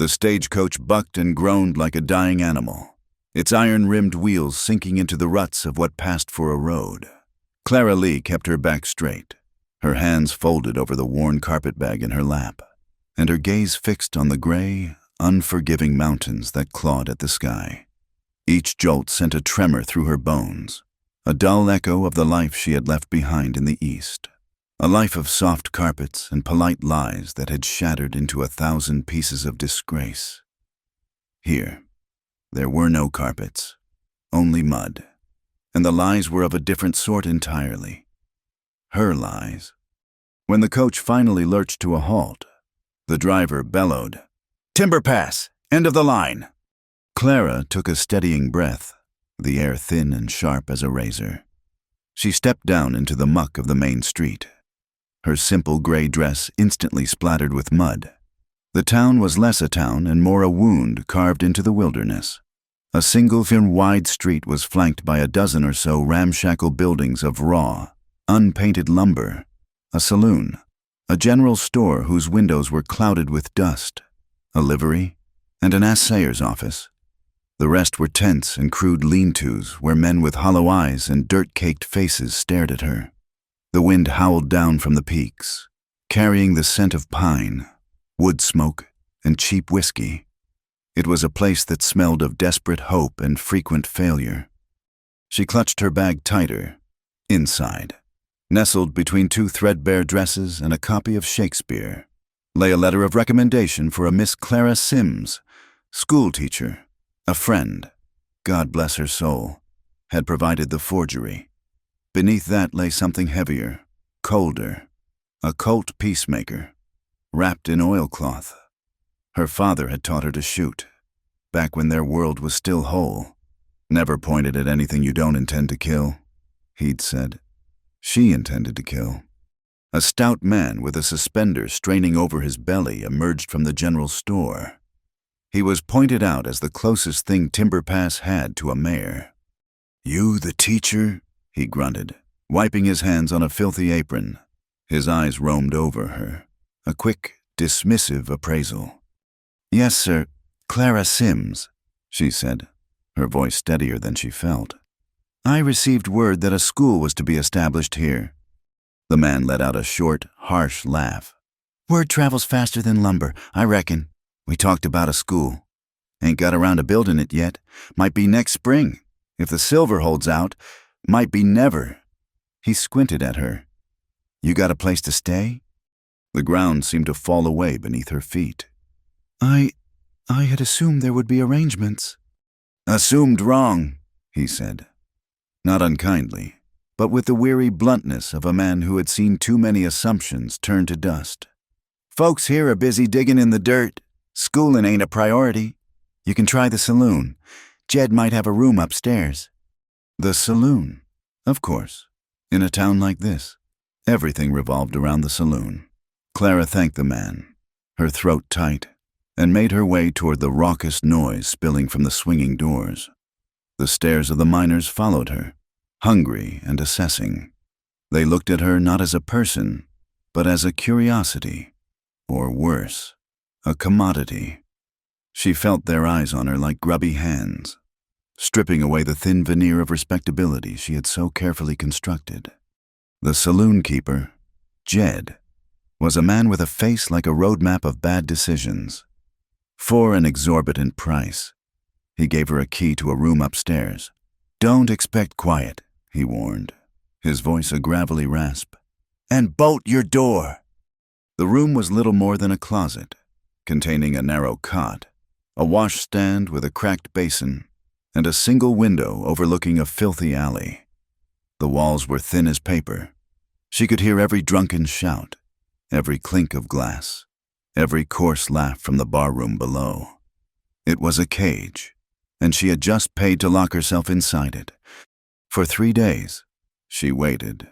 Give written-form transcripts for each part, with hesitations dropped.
The stagecoach bucked and groaned like a dying animal, its iron-rimmed wheels sinking into the ruts of what passed for a road. Clara Lee kept her back straight, her hands folded over the worn carpetbag in her lap, and her gaze fixed on the gray, unforgiving mountains that clawed at the sky. Each jolt sent a tremor through her bones, a dull echo of the life she had left behind in the East. A life of soft carpets and polite lies that had shattered into 1,000 pieces of disgrace. Here, there were no carpets, only mud, and the lies were of a different sort entirely. Her lies. When the coach finally lurched to a halt, the driver bellowed, "Timber pass! End of the line!" Clara took a steadying breath, the air thin and sharp as a razor. She stepped down into the muck of the main street. Her simple gray dress instantly splattered with mud. The town was less a town and more a wound carved into the wilderness. A single wide street was flanked by a dozen or so ramshackle buildings of raw, unpainted lumber, a saloon, a general store whose windows were clouded with dust, a livery, and an assayer's office. The rest were tents and crude lean-tos where men with hollow eyes and dirt-caked faces stared at her. The wind howled down from the peaks, carrying the scent of pine, wood smoke, and cheap whiskey. It was a place that smelled of desperate hope and frequent failure. She clutched her bag tighter. Inside, nestled between two threadbare dresses and a copy of Shakespeare, lay a letter of recommendation for a Miss Clara Sims, schoolteacher. A friend, God bless her soul, had provided the forgery. Beneath that lay something heavier, colder, a cult peacemaker, wrapped in oilcloth. Her father had taught her to shoot, back when their world was still whole. "Never pointed at anything you don't intend to kill," he'd said. She intended to kill. A stout man with a suspender straining over his belly emerged from the general store. He was pointed out as the closest thing Timber Pass had to a mayor. "You the teacher?" he grunted, wiping his hands on a filthy apron. His eyes roamed over her, a quick, dismissive appraisal. "Yes, sir, Clara Sims," she said, her voice steadier than she felt. "I received word that a school was to be established here." The man let out a short, harsh laugh. "Word travels faster than lumber, I reckon. We talked about a school. Ain't got around to building it yet. Might be next spring. If the silver holds out, might be never." He squinted at her. "You got a place to stay?" The ground seemed to fall away beneath her feet. I had assumed there would be arrangements." "Assumed wrong," he said. Not unkindly, but with the weary bluntness of a man who had seen too many assumptions turn to dust. "Folks here are busy digging in the dirt. Schooling ain't a priority. You can try the saloon. Jed might have a room upstairs." The saloon, of course. In a town like this, everything revolved around the saloon. Clara thanked the man, her throat tight, and made her way toward the raucous noise spilling from the swinging doors. The stares of the miners followed her, hungry and assessing. They looked at her not as a person, but as a curiosity, or worse, a commodity. She felt their eyes on her like grubby hands, stripping away the thin veneer of respectability she had so carefully constructed. The saloon keeper, Jed, was a man with a face like a roadmap of bad decisions. For an exorbitant price, he gave her a key to a room upstairs. "Don't expect quiet," he warned, his voice a gravelly rasp. "And bolt your door." The room was little more than a closet, containing a narrow cot, a washstand with a cracked basin, and a single window overlooking a filthy alley. The walls were thin as paper. She could hear every drunken shout, every clink of glass, every coarse laugh from the barroom below. It was a cage, and she had just paid to lock herself inside it. For 3 days, she waited.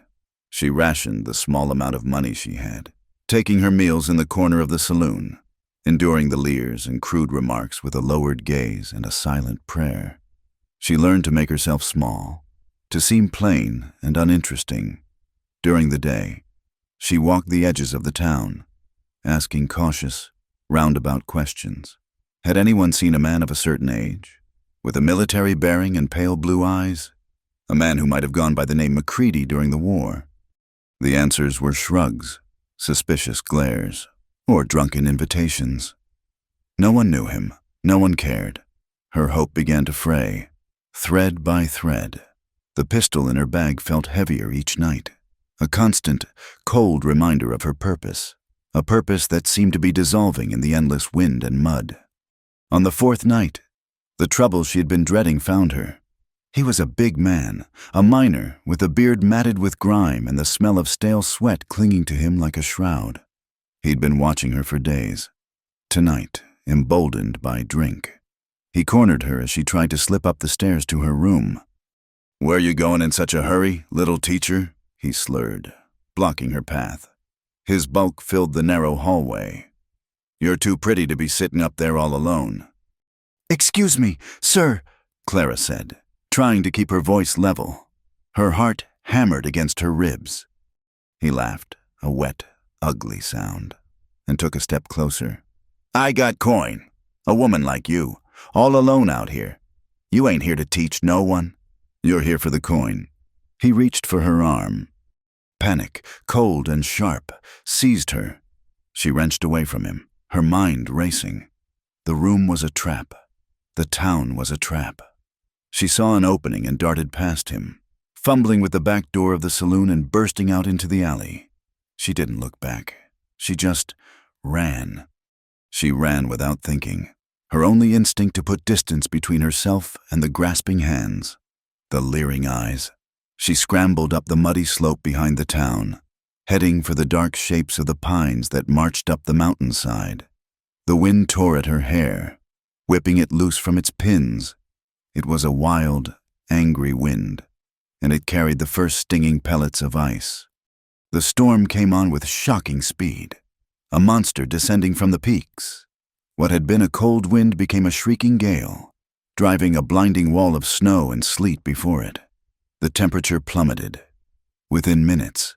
She rationed the small amount of money she had, taking her meals in the corner of the saloon, enduring the leers and crude remarks with a lowered gaze and a silent prayer. She learned to make herself small, to seem plain and uninteresting. During the day, she walked the edges of the town, asking cautious, roundabout questions. Had anyone seen a man of a certain age, with a military bearing and pale blue eyes? A man who might have gone by the name Macready during the war? The answers were shrugs, suspicious glares, or drunken invitations. No one knew him. No one cared. Her hope began to fray, thread by thread. The pistol in her bag felt heavier each night, a constant, cold reminder of her purpose, a purpose that seemed to be dissolving in the endless wind and mud. On the fourth night, the trouble she had been dreading found her. He was a big man, a miner with a beard matted with grime and the smell of stale sweat clinging to him like a shroud. He'd been watching her for days. Tonight, emboldened by drink, he cornered her as she tried to slip up the stairs to her room. "Where you going in such a hurry, little teacher?" he slurred, blocking her path. His bulk filled the narrow hallway. "You're too pretty to be sitting up there all alone." "Excuse me, sir," Clara said, trying to keep her voice level. Her heart hammered against her ribs. He laughed, a wet, ugly sound, and took a step closer. "I got coin. A woman like you, all alone out here. You ain't here to teach no one. You're here for the coin." He reached for her arm. Panic, cold and sharp, seized her. She wrenched away from him, her mind racing. The room was a trap. The town was a trap. She saw an opening and darted past him, fumbling with the back door of the saloon and bursting out into the alley. She didn't look back. She just ran. She ran without thinking, her only instinct to put distance between herself and the grasping hands, the leering eyes. She scrambled up the muddy slope behind the town, heading for the dark shapes of the pines that marched up the mountainside. The wind tore at her hair, whipping it loose from its pins. It was a wild, angry wind, and it carried the first stinging pellets of ice. The storm came on with shocking speed, a monster descending from the peaks. What had been a cold wind became a shrieking gale, driving a blinding wall of snow and sleet before it. The temperature plummeted. Within minutes,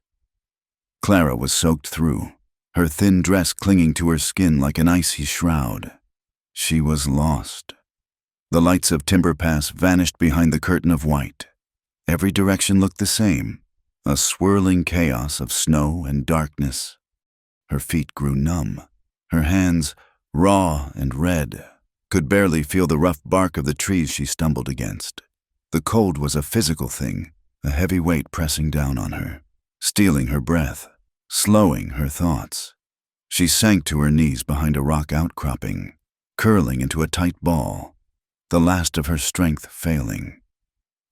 Clara was soaked through, her thin dress clinging to her skin like an icy shroud. She was lost. The lights of Timber Pass vanished behind the curtain of white. Every direction looked the same, a swirling chaos of snow and darkness. Her feet grew numb. Her hands, raw and red, could barely feel the rough bark of the trees she stumbled against. The cold was a physical thing, a heavy weight pressing down on her, stealing her breath, slowing her thoughts. She sank to her knees behind a rock outcropping, curling into a tight ball, the last of her strength failing.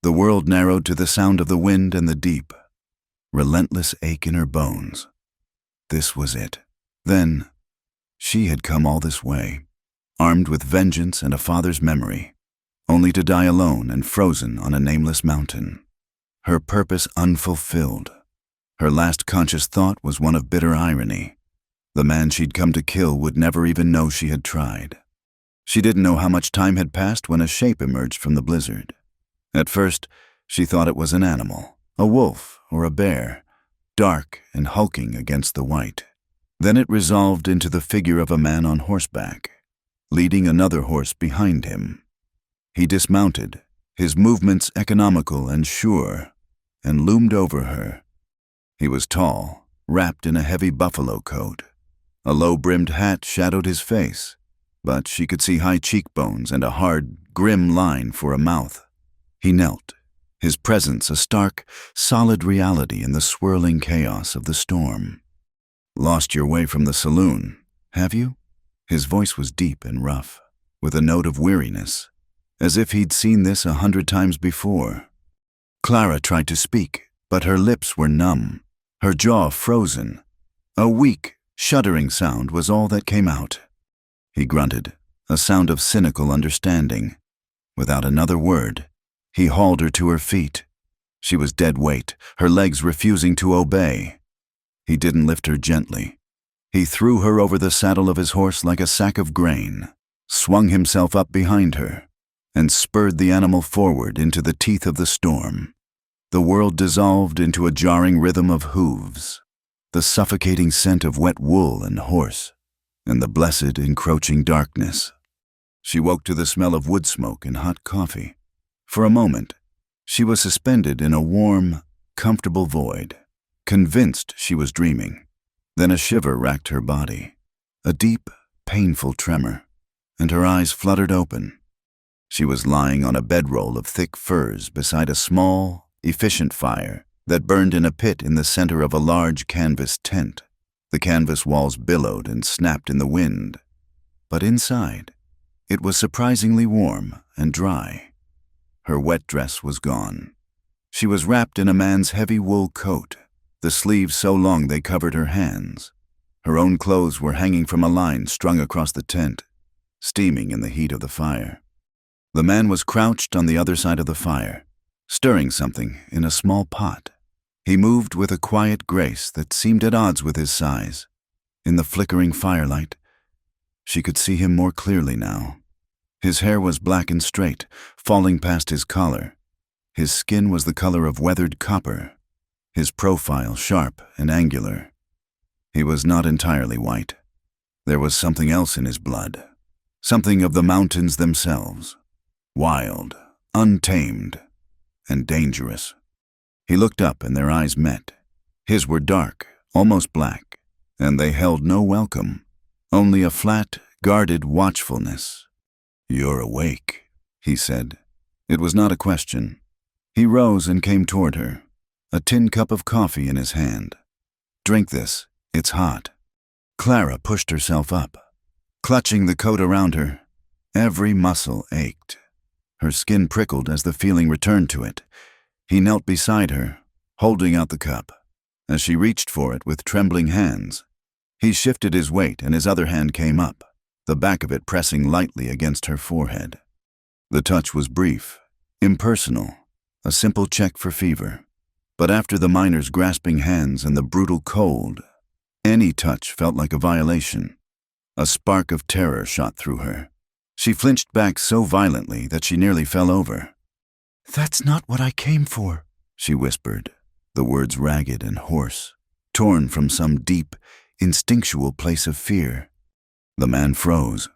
The world narrowed to the sound of the wind and the deep, relentless ache in her bones. This was it. Then, she had come all this way, armed with vengeance and a father's memory, only to die alone and frozen on a nameless mountain. Her purpose unfulfilled. Her last conscious thought was one of bitter irony. The man she'd come to kill would never even know she had tried. She didn't know how much time had passed when a shape emerged from the blizzard. At first, she thought it was an animal, a wolf or a bear, dark and hulking against the white. Then it resolved into the figure of a man on horseback, leading another horse behind him. He dismounted, his movements economical and sure, and loomed over her. He was tall, wrapped in a heavy buffalo coat. A low-brimmed hat shadowed his face, but she could see high cheekbones and a hard, grim line for a mouth. He knelt, his presence a stark, solid reality in the swirling chaos of the storm. "Lost your way from the saloon, have you?" His voice was deep and rough, with a note of weariness, as if he'd seen this 100 times before. Clara tried to speak, but her lips were numb, her jaw frozen. A weak, shuddering sound was all that came out. He grunted, a sound of cynical understanding. Without another word, he hauled her to her feet. She was dead weight, her legs refusing to obey. He didn't lift her gently. He threw her over the saddle of his horse like a sack of grain, swung himself up behind her, and spurred the animal forward into the teeth of the storm. The world dissolved into a jarring rhythm of hooves, the suffocating scent of wet wool and horse, and the blessed encroaching darkness. She woke to the smell of wood smoke and hot coffee. For a moment, she was suspended in a warm, comfortable void, convinced she was dreaming. Then a shiver racked her body, a deep, painful tremor, and her eyes fluttered open. She was lying on a bedroll of thick furs beside a small, efficient fire that burned in a pit in the center of a large canvas tent. The canvas walls billowed and snapped in the wind, but inside, it was surprisingly warm and dry. Her wet dress was gone. She was wrapped in a man's heavy wool coat, the sleeves so long they covered her hands. Her own clothes were hanging from a line strung across the tent, steaming in the heat of the fire. The man was crouched on the other side of the fire, stirring something in a small pot. He moved with a quiet grace that seemed at odds with his size. In the flickering firelight, she could see him more clearly now. His hair was black and straight, falling past his collar. His skin was the color of weathered copper, his profile sharp and angular. He was not entirely white. There was something else in his blood, something of the mountains themselves, wild, untamed, and dangerous. He looked up and their eyes met. His were dark, almost black, and they held no welcome, only a flat, guarded watchfulness. "You're awake," he said. It was not a question. He rose and came toward her, a tin cup of coffee in his hand. "Drink this, it's hot." Clara pushed herself up, clutching the coat around her. Every muscle ached. Her skin prickled as the feeling returned to it. He knelt beside her, holding out the cup. As she reached for it with trembling hands, he shifted his weight and his other hand came up, the back of it pressing lightly against her forehead. The touch was brief, impersonal, a simple check for fever. But after the miner's grasping hands and the brutal cold, any touch felt like a violation. A spark of terror shot through her. She flinched back so violently that she nearly fell over. "That's not what I came for," she whispered, the words ragged and hoarse, torn from some deep, instinctual place of fear. The man froze.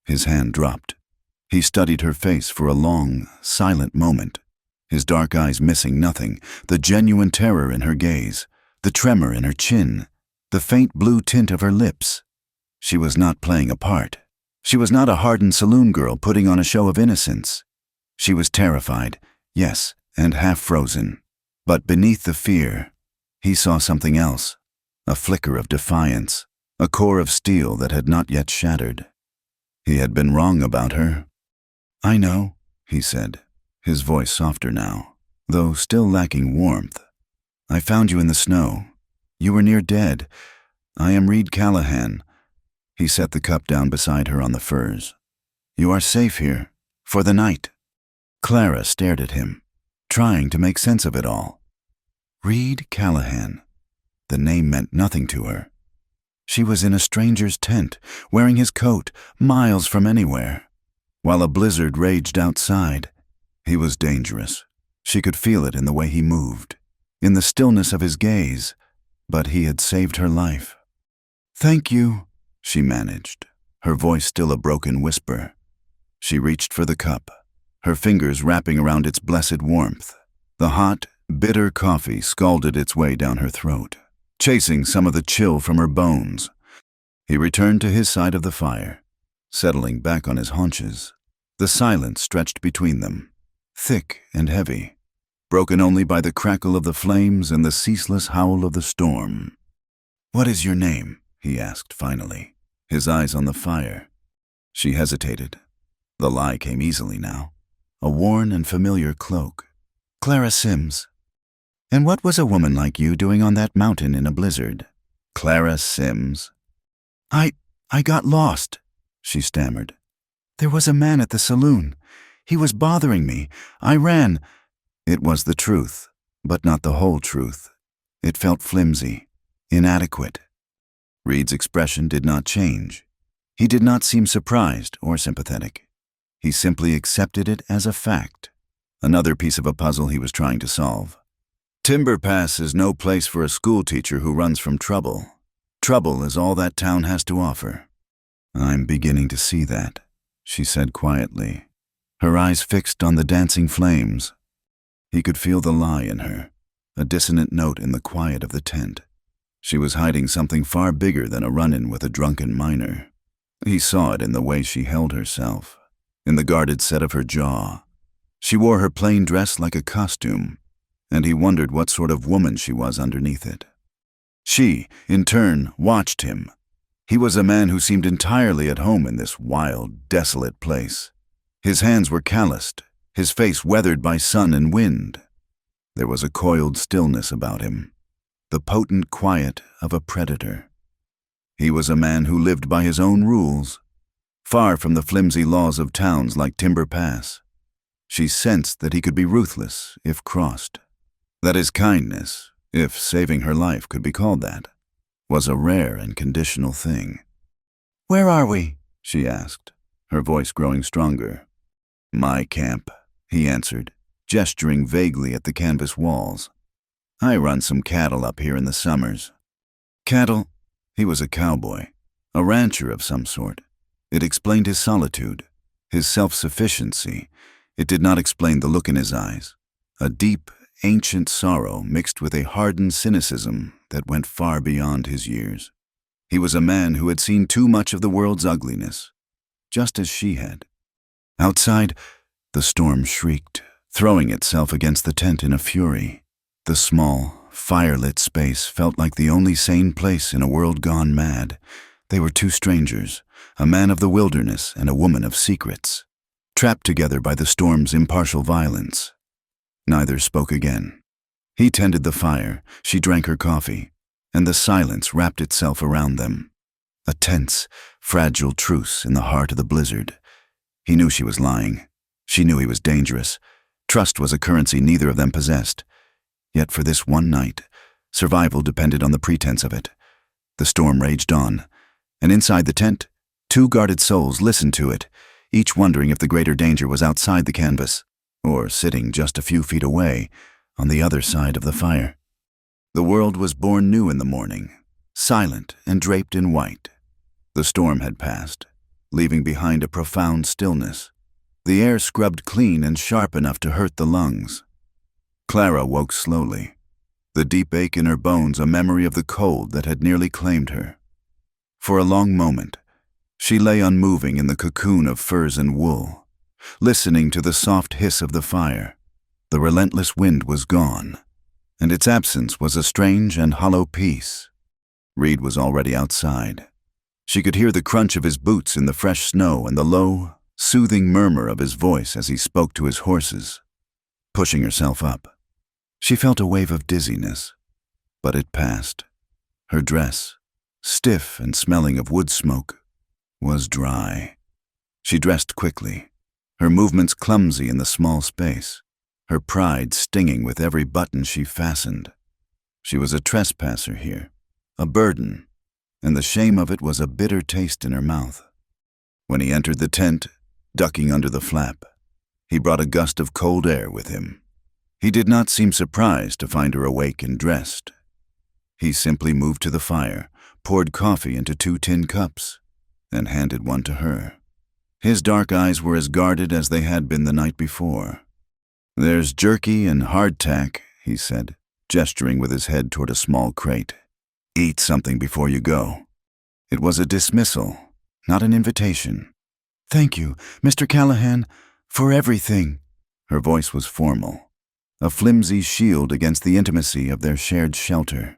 His hand dropped. He studied her face for a long, silent moment, his dark eyes missing nothing, the genuine terror in her gaze, the tremor in her chin, the faint blue tint of her lips. She was not playing a part. She was not a hardened saloon girl putting on a show of innocence. She was terrified, yes, and half frozen. But beneath the fear, he saw something else, a flicker of defiance, a core of steel that had not yet shattered. He had been wrong about her. "I know," he said, his voice softer now, though still lacking warmth. "I found you in the snow. You were near dead. I am Reed Callahan." He set the cup down beside her on the furs. "You are safe here, for the night." Clara stared at him, trying to make sense of it all. Reed Callahan. The name meant nothing to her. She was in a stranger's tent, wearing his coat, miles from anywhere. While a blizzard raged outside, he was dangerous. She could feel it in the way he moved, in the stillness of his gaze, but he had saved her life. "Thank you," she managed, her voice still a broken whisper. She reached for the cup, her fingers wrapping around its blessed warmth. The hot, bitter coffee scalded its way down her throat, chasing some of the chill from her bones. He returned to his side of the fire, settling back on his haunches. The silence stretched between them, thick and heavy, broken only by the crackle of the flames and the ceaseless howl of the storm. "What is your name?" he asked finally, his eyes on the fire. She hesitated. The lie came easily now, a worn and familiar cloak. "Clara Sims." "And what was a woman like you doing on that mountain in a blizzard?" "Clara Sims." I got lost," she stammered. "There was a man at the saloon. He was bothering me. I ran." It was the truth, but not the whole truth. It felt flimsy, inadequate. Reed's expression did not change. He did not seem surprised or sympathetic. He simply accepted it as a fact, another piece of a puzzle he was trying to solve. Timber Pass is no place for a schoolteacher who runs from trouble. Trouble is all that town has to offer. "I'm beginning to see that," she said quietly, her eyes fixed on the dancing flames. He could feel the lie in her, a dissonant note in the quiet of the tent. She was hiding something far bigger than a run-in with a drunken miner. He saw it in the way she held herself, in the guarded set of her jaw. She wore her plain dress like a costume, and he wondered what sort of woman she was underneath it. She, in turn, watched him. He was a man who seemed entirely at home in this wild, desolate place. His hands were calloused, his face weathered by sun and wind. There was a coiled stillness about him, the potent quiet of a predator. He was a man who lived by his own rules, far from the flimsy laws of towns like Timber Pass. She sensed that he could be ruthless if crossed, that his kindness, if saving her life could be called that, was a rare and conditional thing. "Where are we?" she asked, her voice growing stronger. "My camp," he answered, gesturing vaguely at the canvas walls. "I run some cattle up here in the summers." Cattle? He was a cowboy, a rancher of some sort. It explained his solitude, his self-sufficiency. It did not explain the look in his eyes, a deep, ancient sorrow mixed with a hardened cynicism that went far beyond his years. He was a man who had seen too much of the world's ugliness, just as she had. Outside, the storm shrieked, throwing itself against the tent in a fury. The small, firelit space felt like the only sane place in a world gone mad. They were two strangers, a man of the wilderness and a woman of secrets, trapped together by the storm's impartial violence. Neither spoke again. He tended the fire, she drank her coffee, and the silence wrapped itself around them. A tense, fragile truce in the heart of the blizzard. He knew she was lying. She knew he was dangerous. Trust was a currency neither of them possessed. Yet for this one night, survival depended on the pretense of it. The storm raged on, and inside the tent, two guarded souls listened to it, each wondering if the greater danger was outside the canvas, or sitting just a few feet away, on the other side of the fire. The world was born new in the morning, silent and draped in white. The storm had passed, leaving behind a profound stillness. The air scrubbed clean and sharp enough to hurt the lungs. Clara woke slowly, the deep ache in her bones a memory of the cold that had nearly claimed her. For a long moment, she lay unmoving in the cocoon of furs and wool, listening to the soft hiss of the fire. The relentless wind was gone, and its absence was a strange and hollow peace. Reed was already outside. She could hear the crunch of his boots in the fresh snow and the low, soothing murmur of his voice as he spoke to his horses. Pushing herself up, she felt a wave of dizziness, but it passed. Her dress, stiff and smelling of wood smoke, was dry. She dressed quickly, her movements clumsy in the small space, her pride stinging with every button she fastened. She was a trespasser here, a burden, and the shame of it was a bitter taste in her mouth. When he entered the tent, ducking under the flap, he brought a gust of cold air with him. He did not seem surprised to find her awake and dressed. He simply moved to the fire, poured coffee into 2 tin cups, and handed one to her. His dark eyes were as guarded as they had been the night before. "There's jerky and hardtack," he said, gesturing with his head toward a small crate. "Eat something before you go." It was a dismissal, not an invitation. "Thank you, Mr. Callahan, for everything." Her voice was formal, a flimsy shield against the intimacy of their shared shelter.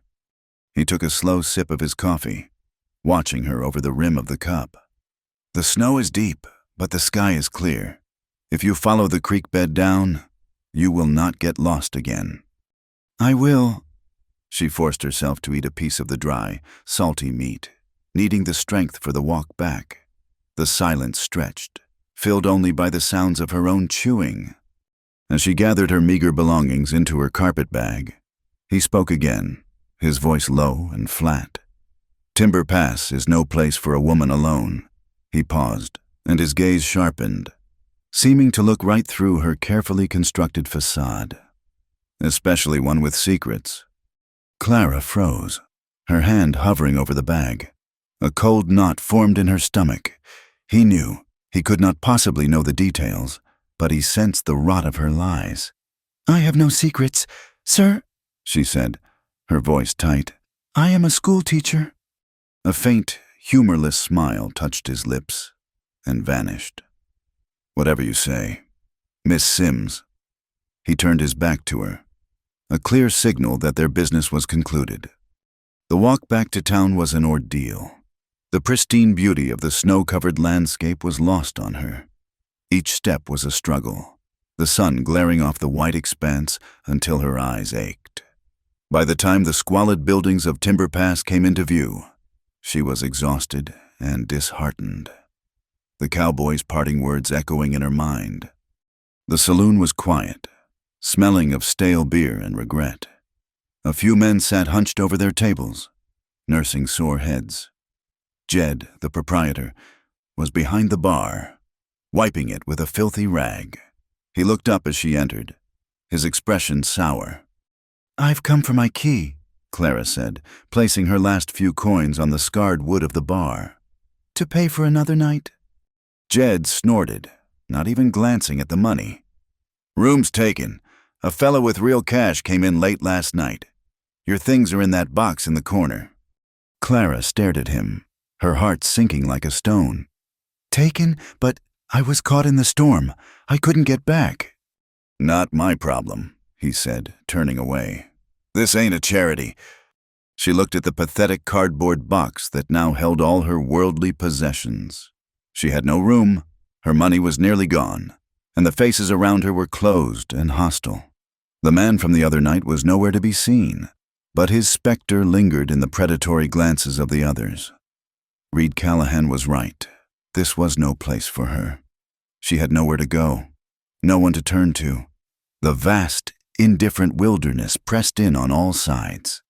He took a slow sip of his coffee, watching her over the rim of the cup. "The snow is deep, but the sky is clear. If you follow the creek bed down, you will not get lost again." "I will." She forced herself to eat a piece of the dry, salty meat, needing the strength for the walk back. The silence stretched, filled only by the sounds of her own chewing. As she gathered her meager belongings into her carpet bag, he spoke again, his voice low and flat. "Timber Pass is no place for a woman alone." He paused, and his gaze sharpened, seeming to look right through her carefully constructed facade, especially one with secrets. Clara froze, her hand hovering over the bag. A cold knot formed in her stomach. He knew He could not possibly know the details, but he sensed the rot of her lies. "I have no secrets, sir," she said, her voice tight. "I am a school teacher." A faint, humorless smile touched his lips and vanished. "Whatever you say. Miss Sims." He turned his back to her, a clear signal that their business was concluded. The walk back to town was an ordeal. The pristine beauty of the snow-covered landscape was lost on her. Each step was a struggle, the sun glaring off the white expanse until her eyes ached. By the time the squalid buildings of Timber Pass came into view, she was exhausted and disheartened, the cowboy's parting words echoing in her mind. The saloon was quiet, smelling of stale beer and regret. A few men sat hunched over their tables, nursing sore heads. Jed, the proprietor, was behind the bar, wiping it with a filthy rag. He looked up as she entered, his expression sour. "I've come for my key," Clara said, placing her last few coins on the scarred wood of the bar. "To pay for another night?" Jed snorted, not even glancing at the money. "Room's taken. A fellow with real cash came in late last night. Your things are in that box in the corner." Clara stared at him, her heart sinking like a stone. "Taken? But I was caught in the storm. I couldn't get back." "Not my problem," he said, turning away. "This ain't a charity." She looked at the pathetic cardboard box that now held all her worldly possessions. She had no room, her money was nearly gone, and the faces around her were closed and hostile. The man from the other night was nowhere to be seen, but his specter lingered in the predatory glances of the others. Reed Callahan was right. This was no place for her. She had nowhere to go, no one to turn to. The vast, indifferent wilderness pressed in on all sides,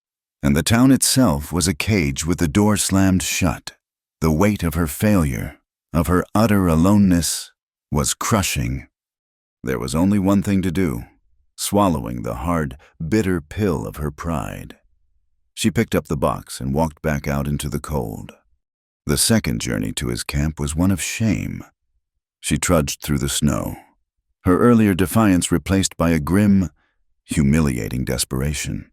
and the town itself was a cage with the door slammed shut. The weight of her failure, of her utter aloneness, was crushing. There was only one thing to do, swallowing the hard, bitter pill of her pride. She picked up the box and walked back out into the cold. The second journey to his camp was one of shame. She trudged through the snow, her earlier defiance replaced by a grim, humiliating desperation.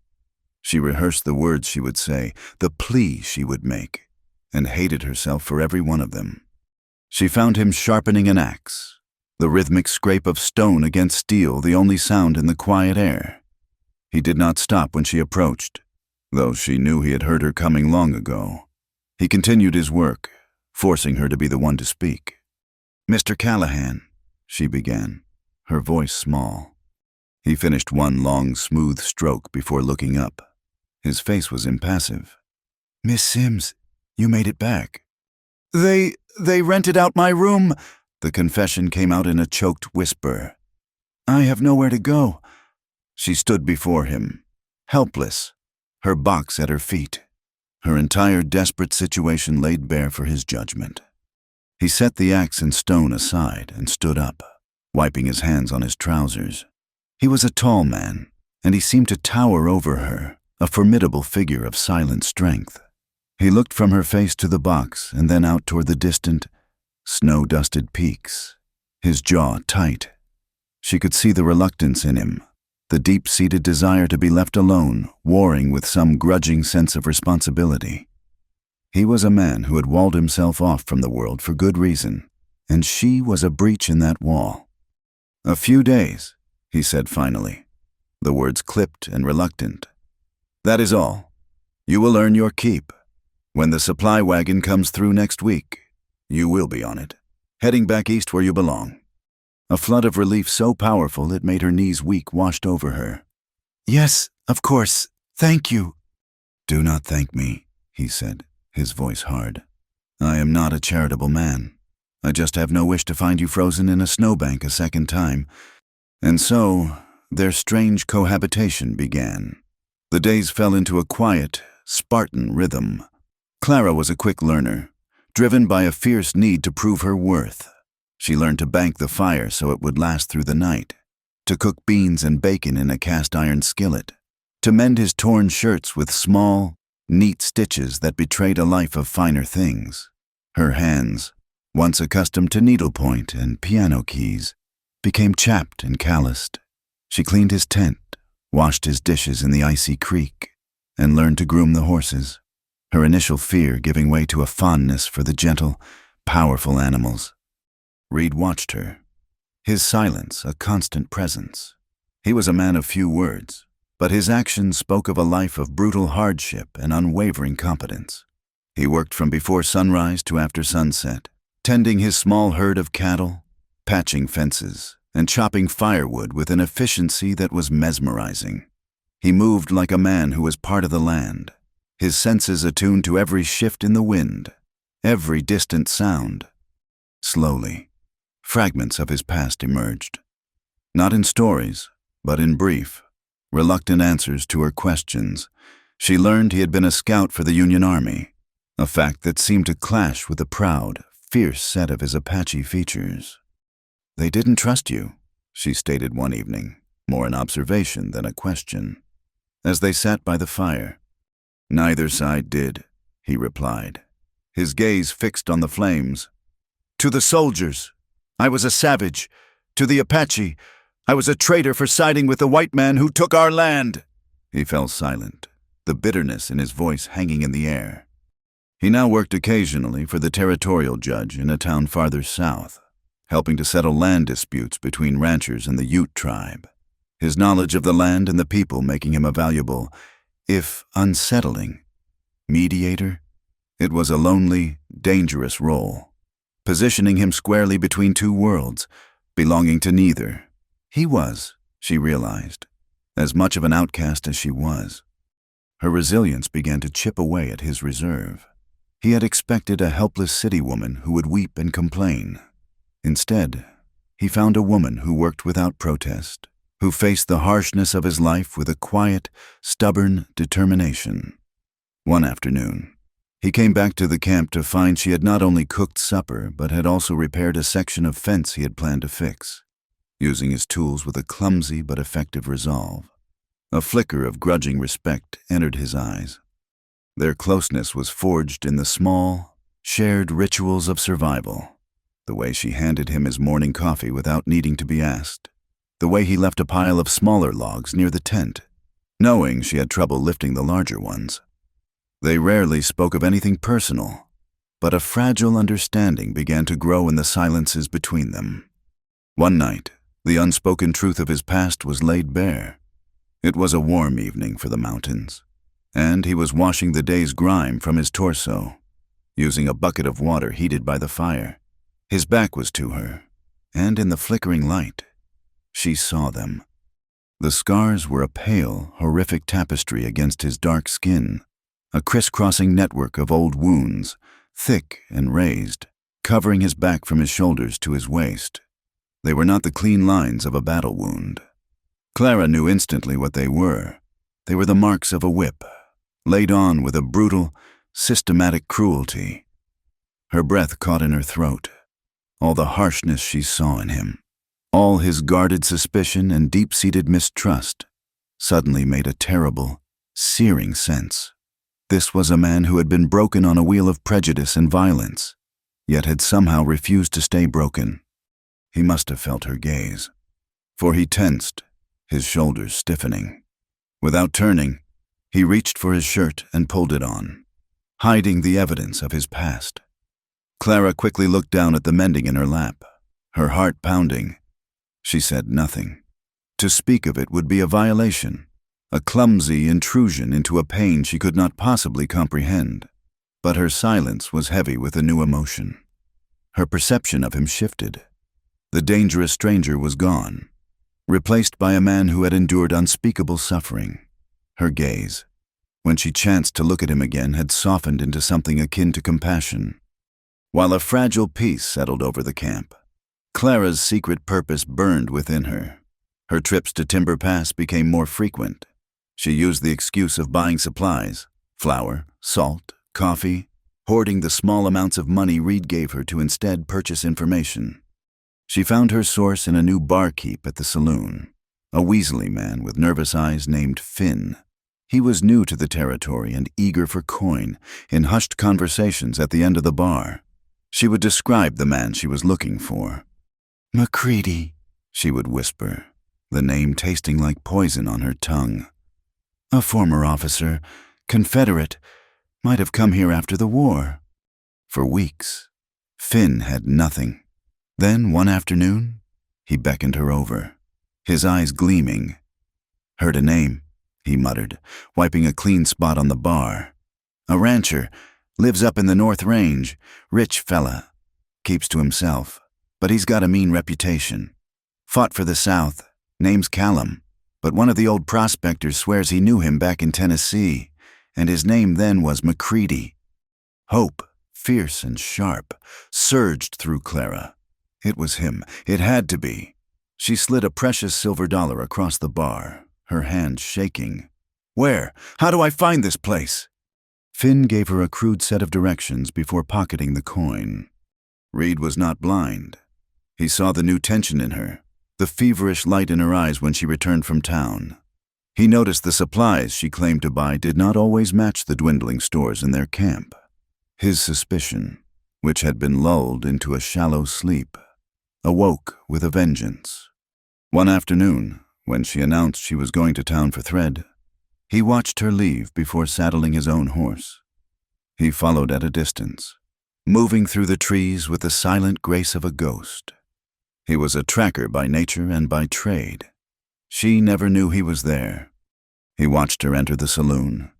She rehearsed the words she would say, the plea she would make, and hated herself for every one of them. She found him sharpening an axe, the rhythmic scrape of stone against steel the only sound in the quiet air. He did not stop when she approached, though she knew he had heard her coming long ago. He continued his work, forcing her to be the one to speak. "Mr. Callahan," she began, her voice small. He finished one long, smooth stroke before looking up. His face was impassive. "Miss Sims, you made it back." They rented out my room," the confession came out in a choked whisper. "I have nowhere to go." She stood before him, helpless, her box at her feet, her entire desperate situation laid bare for his judgment. He set the axe and stone aside and stood up, wiping his hands on his trousers. He was a tall man, and he seemed to tower over her, a formidable figure of silent strength. He looked from her face to the box and then out toward the distant, snow-dusted peaks, his jaw tight. She could see the reluctance in him, the deep-seated desire to be left alone, warring with some grudging sense of responsibility. He was a man who had walled himself off from the world for good reason, and she was a breach in that wall. "A few days," he said finally, the words clipped and reluctant. "That is all. You will earn your keep. When the supply wagon comes through next week, you will be on it, heading back east where you belong." A flood of relief so powerful it made her knees weak washed over her. "Yes, of course. Thank you." "Do not thank me," he said, his voice hard. "I am not a charitable man. I just have no wish to find you frozen in a snowbank a second time." And so, their strange cohabitation began. The days fell into a quiet, Spartan rhythm. Clara was a quick learner, driven by a fierce need to prove her worth. She learned to bank the fire so it would last through the night, to cook beans and bacon in a cast-iron skillet, to mend his torn shirts with small, neat stitches that betrayed a life of finer things. Her hands, once accustomed to needlepoint and piano keys, became chapped and calloused. She cleaned his tent, washed his dishes in the icy creek, and learned to groom the horses, her initial fear giving way to a fondness for the gentle, powerful animals. Reed watched her, his silence a constant presence. He was a man of few words, but his actions spoke of a life of brutal hardship and unwavering competence. He worked from before sunrise to after sunset, tending his small herd of cattle, patching fences, and chopping firewood with an efficiency that was mesmerizing. He moved like a man who was part of the land, his senses attuned to every shift in the wind, every distant sound. Slowly, fragments of his past emerged. Not in stories, but in brief, reluctant answers to her questions. She learned he had been a scout for the Union Army, a fact that seemed to clash with the proud, fierce set of his Apache features. "They didn't trust you," she stated one evening, more an observation than a question, as they sat by the fire. "Neither side did," he replied, his gaze fixed on the flames. "To the soldiers, I was a savage. To the Apache, I was a traitor for siding with the white man who took our land." He fell silent, the bitterness in his voice hanging in the air. He now worked occasionally for the territorial judge in a town farther south, helping to settle land disputes between ranchers and the Ute tribe, his knowledge of the land and the people making him a valuable, if unsettling, mediator. It was a lonely, dangerous role, positioning him squarely between two worlds, belonging to neither. He was, she realized, as much of an outcast as she was. Her resilience began to chip away at his reserve. He had expected a helpless city woman who would weep and complain. Instead, he found a woman who worked without protest, who faced the harshness of his life with a quiet, stubborn determination. One afternoon, he came back to the camp to find she had not only cooked supper, but had also repaired a section of fence he had planned to fix, using his tools with a clumsy but effective resolve. A flicker of grudging respect entered his eyes. Their closeness was forged in the small, shared rituals of survival. The way she handed him his morning coffee without needing to be asked. The way he left a pile of smaller logs near the tent, knowing she had trouble lifting the larger ones. They rarely spoke of anything personal, but a fragile understanding began to grow in the silences between them. One night, the unspoken truth of his past was laid bare. It was a warm evening for the mountains, and he was washing the day's grime from his torso, using a bucket of water heated by the fire. His back was to her, and in the flickering light, she saw them. The scars were a pale, horrific tapestry against his dark skin, a crisscrossing network of old wounds, thick and raised, covering his back from his shoulders to his waist. They were not the clean lines of a battle wound. Clara knew instantly what they were. They were the marks of a whip, laid on with a brutal, systematic cruelty. Her breath caught in her throat. All the harshness she saw in him, all his guarded suspicion and deep-seated mistrust, suddenly made a terrible, searing sense. This was a man who had been broken on a wheel of prejudice and violence, yet had somehow refused to stay broken. He must have felt her gaze, for he tensed, his shoulders stiffening. Without turning, he reached for his shirt and pulled it on, hiding the evidence of his past. Clara quickly looked down at the mending in her lap, her heart pounding. She said nothing. To speak of it would be a violation, a clumsy intrusion into a pain she could not possibly comprehend. But her silence was heavy with a new emotion. Her perception of him shifted. The dangerous stranger was gone, replaced by a man who had endured unspeakable suffering. Her gaze, when she chanced to look at him again, had softened into something akin to compassion. While a fragile peace settled over the camp, Clara's secret purpose burned within her. Her trips to Timber Pass became more frequent. She used the excuse of buying supplies, flour, salt, coffee, hoarding the small amounts of money Reed gave her to instead purchase information. She found her source in a new barkeep at the saloon, a weaselly man with nervous eyes named Finn. He was new to the territory and eager for coin in hushed conversations at the end of the bar. She would describe the man she was looking for. "McCready," she would whisper, the name tasting like poison on her tongue. "A former officer, Confederate, might have come here after the war." For weeks, Finn had nothing. Then, one afternoon, he beckoned her over, his eyes gleaming. "Heard a name," he muttered, wiping a clean spot on the bar. "A rancher, lives up in the North Range, rich fella. Keeps to himself, but he's got a mean reputation. Fought for the South, name's Callum, but one of the old prospectors swears he knew him back in Tennessee, and his name then was McCready." Hope, fierce and sharp, surged through Clara. It was him. It had to be. She slid a precious silver dollar across the bar, her hand shaking. "Where? How do I find this place?" Finn gave her a crude set of directions before pocketing the coin. Reed was not blind. He saw the new tension in her, the feverish light in her eyes when she returned from town. He noticed the supplies she claimed to buy did not always match the dwindling stores in their camp. His suspicion, which had been lulled into a shallow sleep, awoke with a vengeance. One afternoon, when she announced she was going to town for thread, he watched her leave before saddling his own horse. He followed at a distance, moving through the trees with the silent grace of a ghost. He was a tracker by nature and by trade. She never knew he was there. He watched her enter the saloon.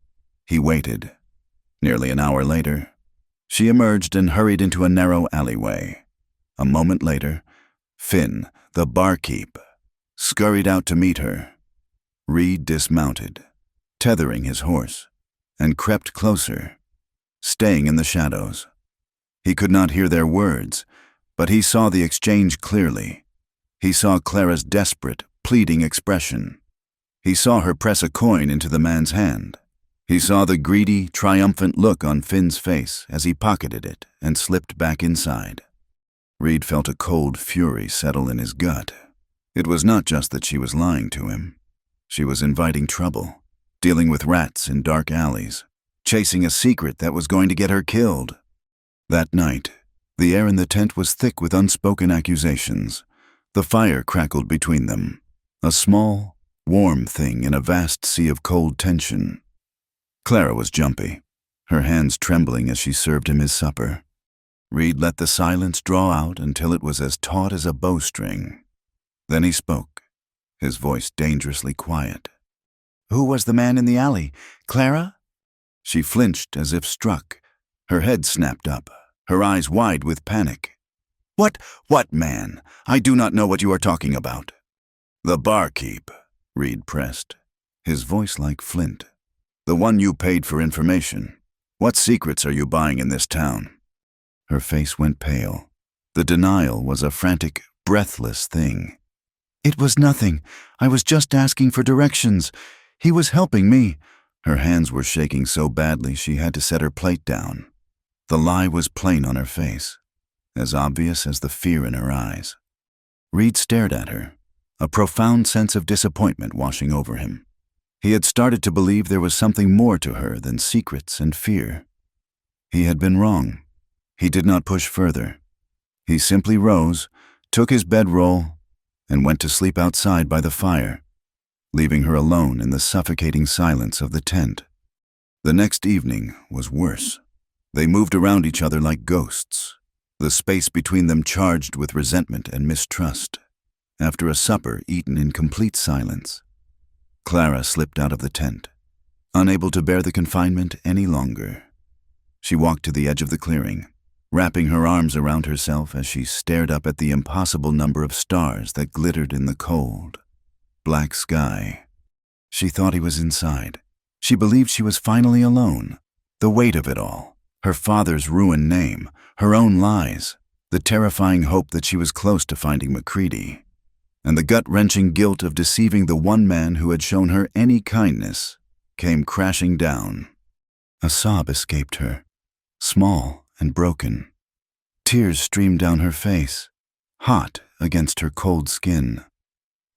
He waited. Nearly an hour later, she emerged and hurried into a narrow alleyway. A moment later, Finn, the barkeep, scurried out to meet her. Reed dismounted, tethering his horse, and crept closer, staying in the shadows. He could not hear their words, but he saw the exchange clearly. He saw Clara's desperate, pleading expression. He saw her press a coin into the man's hand. He saw the greedy, triumphant look on Finn's face as he pocketed it and slipped back inside. Reed felt a cold fury settle in his gut. It was not just that she was lying to him. She was inviting trouble, dealing with rats in dark alleys, chasing a secret that was going to get her killed. That night, the air in the tent was thick with unspoken accusations. The fire crackled between them, a small, warm thing in a vast sea of cold tension. Clara was jumpy, her hands trembling as she served him his supper. Reed let the silence draw out until it was as taut as a bowstring. Then he spoke, his voice dangerously quiet. "Who was the man in the alley? Clara?" She flinched as if struck. Her head snapped up, her eyes wide with panic. What man? I do not know what you are talking about." "The barkeep," Reed pressed, his voice like flint. "The one you paid for information. What secrets are you buying in this town?" Her face went pale. The denial was a frantic, breathless thing. "It was nothing. I was just asking for directions. He was helping me." Her hands were shaking so badly she had to set her plate down. The lie was plain on her face, as obvious as the fear in her eyes. Reed stared at her, a profound sense of disappointment washing over him. He had started to believe there was something more to her than secrets and fear. He had been wrong. He did not push further. He simply rose, took his bedroll, and went to sleep outside by the fire, leaving her alone in the suffocating silence of the tent. The next evening was worse. They moved around each other like ghosts, the space between them charged with resentment and mistrust. After a supper eaten in complete silence, Clara slipped out of the tent, unable to bear the confinement any longer. She walked to the edge of the clearing, wrapping her arms around herself as she stared up at the impossible number of stars that glittered in the cold, black sky. She thought he was inside. She believed she was finally alone. The weight of it all, her father's ruined name, her own lies, the terrifying hope that she was close to finding McCready, and the gut-wrenching guilt of deceiving the one man who had shown her any kindness, came crashing down. A sob escaped her, small and broken. Tears streamed down her face, hot against her cold skin.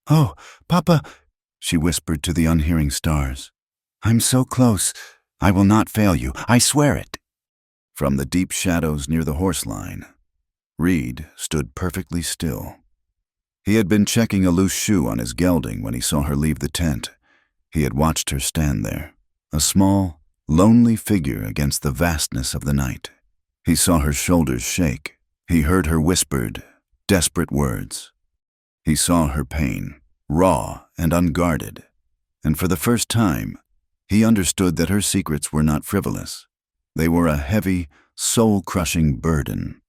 "Oh, Papa," she whispered to the unhearing stars. "I'm so close. I will not fail you. I swear it." From the deep shadows near the horse line, Reed stood perfectly still. He had been checking a loose shoe on his gelding when he saw her leave the tent. He had watched her stand there, a small, lonely figure against the vastness of the night. He saw her shoulders shake. He heard her whispered, desperate words. He saw her pain, raw and unguarded, and for the first time, he understood that her secrets were not frivolous. They were a heavy, soul-crushing burden.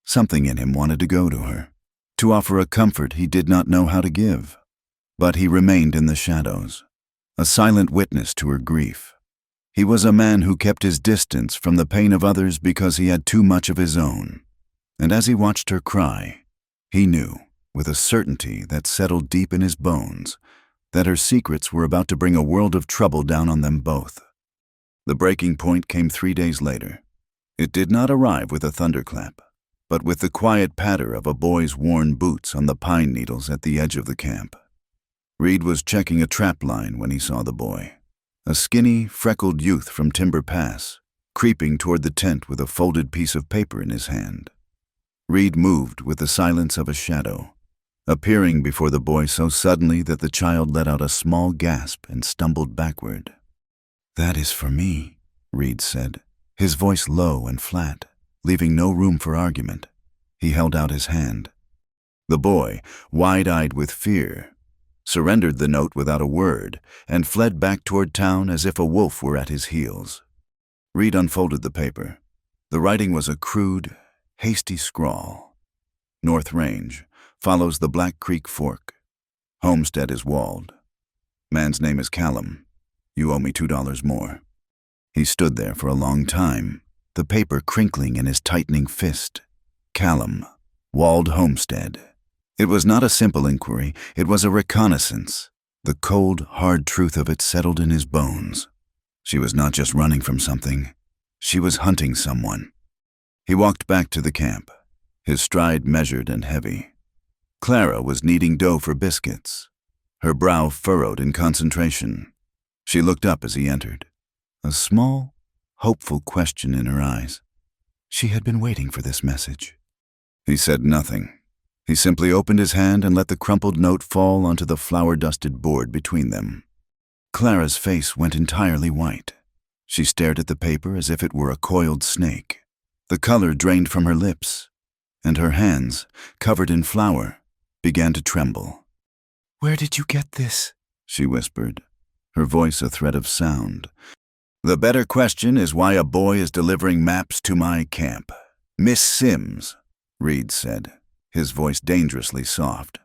Something in him wanted to go to her, to offer a comfort he did not know how to give. But he remained in the shadows, a silent witness to her grief. He was a man who kept his distance from the pain of others because he had too much of his own. And as he watched her cry, he knew, with a certainty that settled deep in his bones, that her secrets were about to bring a world of trouble down on them both. The breaking point came 3 days later. It did not arrive with a thunderclap, but with the quiet patter of a boy's worn boots on the pine needles at the edge of the camp. Reed was checking a trap line when he saw the boy, a skinny, freckled youth from Timber Pass, creeping toward the tent with a folded piece of paper in his hand. Reed moved with the silence of a shadow, appearing before the boy so suddenly that the child let out a small gasp and stumbled backward. "That is for me," Reed said, his voice low and flat, leaving no room for argument. He held out his hand. The boy, wide-eyed with fear, surrendered the note without a word and fled back toward town as if a wolf were at his heels. Reed unfolded the paper. The writing was a crude, hasty scrawl. North Range follows the Black Creek Fork. Homestead is walled. Man's name is Callum. You owe me $2 more. He stood there for a long time, the paper crinkling in his tightening fist. Callum, walled homestead. It was not a simple inquiry, it was a reconnaissance. The cold, hard truth of it settled in his bones. She was not just running from something, she was hunting someone. He walked back to the camp, his stride measured and heavy. Clara was kneading dough for biscuits, her brow furrowed in concentration. She looked up as he entered, a small, hopeful question in her eyes. She had been waiting for this message. He said nothing. He simply opened his hand and let the crumpled note fall onto the flour-dusted board between them. Clara's face went entirely white. She stared at the paper as if it were a coiled snake. The color drained from her lips, and her hands, covered in flour, began to tremble. "Where did you get this?" she whispered, her voice a thread of sound. "The better question is why a boy is delivering maps to my camp. Miss Sims," Reed said, his voice dangerously soft.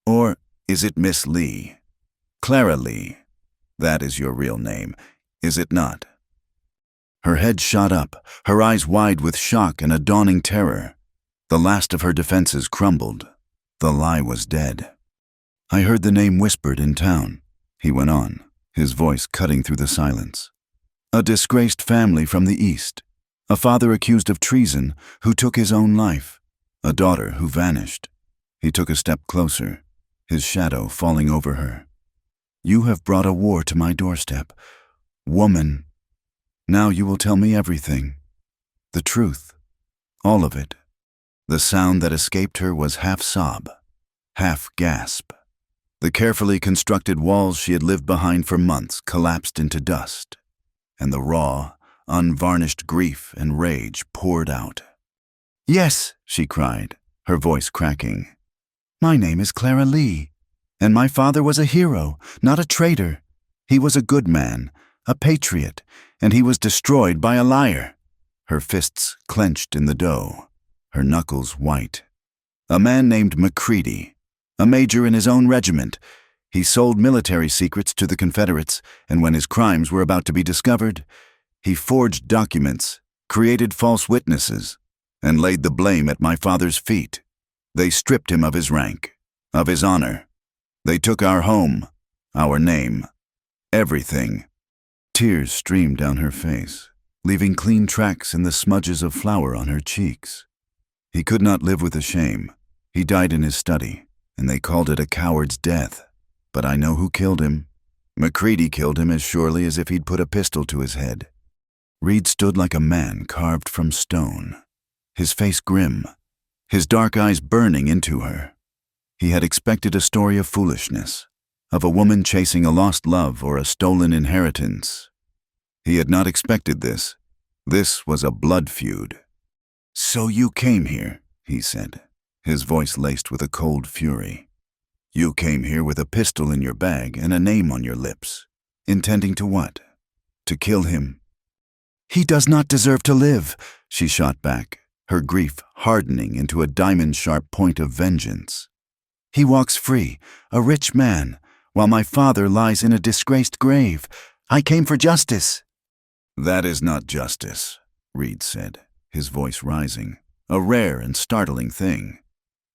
"Or is it Miss Lee? Clara Lee. That is your real name, is it not?" Her head shot up, her eyes wide with shock and a dawning terror. The last of her defenses crumbled. The lie was dead. "I heard the name whispered in town," he went on, his voice cutting through the silence. "A disgraced family from the East. A father accused of treason who took his own life. A daughter who vanished." He took a step closer, his shadow falling over her. "You have brought a war to my doorstep. Woman, now you will tell me everything. The truth. All of it." The sound that escaped her was half sob, half gasp. The carefully constructed walls she had lived behind for months collapsed into dust, and the raw, unvarnished grief and rage poured out. "Yes," she cried, her voice cracking. "My name is Clara Lee, and my father was a hero, not a traitor. He was a good man, a patriot, and he was destroyed by a liar." Her fists clenched in the dough, her knuckles white. "A man named McCready, a major in his own regiment. He sold military secrets to the Confederates, and when his crimes were about to be discovered, he forged documents, created false witnesses, and laid the blame at my father's feet. They stripped him of his rank, of his honor. They took our home, our name, everything." Tears streamed down her face, leaving clean tracks in the smudges of flour on her cheeks. He could not live with the shame. He died in his study, and they called it a coward's death. But I know who killed him. McCready killed him as surely as if he'd put a pistol to his head. Reed stood like a man carved from stone, his face grim, his dark eyes burning into her. He had expected a story of foolishness, of a woman chasing a lost love or a stolen inheritance. He had not expected this. This was a blood feud. "So you came here," he said, his voice laced with a cold fury. "You came here with a pistol in your bag and a name on your lips. Intending to what? To kill him?" "He does not deserve to live," she shot back, her grief hardening into a diamond-sharp point of vengeance. "He walks free, a rich man, while my father lies in a disgraced grave. I came for justice." "That is not justice," Reed said, his voice rising, "a rare and startling thing.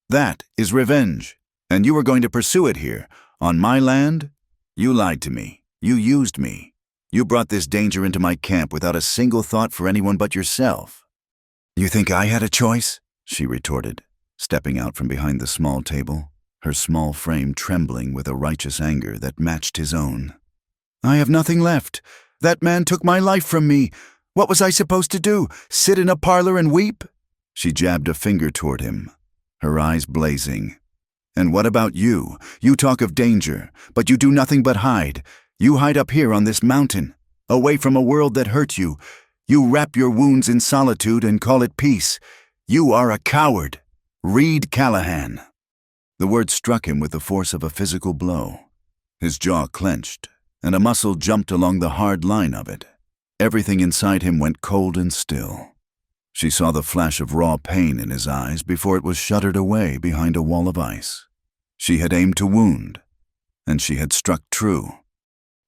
That is revenge, and you were going to pursue it here, on my land? You lied to me. You used me. You brought this danger into my camp without a single thought for anyone but yourself." "You think I had a choice?" she retorted, stepping out from behind the small table, her small frame trembling with a righteous anger that matched his own. "I have nothing left. That man took my life from me. What was I supposed to do? Sit in a parlor and weep?" She jabbed a finger toward him, her eyes blazing. "And what about you? You talk of danger, but you do nothing but hide. You hide up here on this mountain, away from a world that hurt you. You wrap your wounds in solitude and call it peace. You are a coward. Reed Callahan." The word struck him with the force of a physical blow. His jaw clenched, and a muscle jumped along the hard line of it. Everything inside him went cold and still. She saw the flash of raw pain in his eyes before it was shuttered away behind a wall of ice. She had aimed to wound, and she had struck true.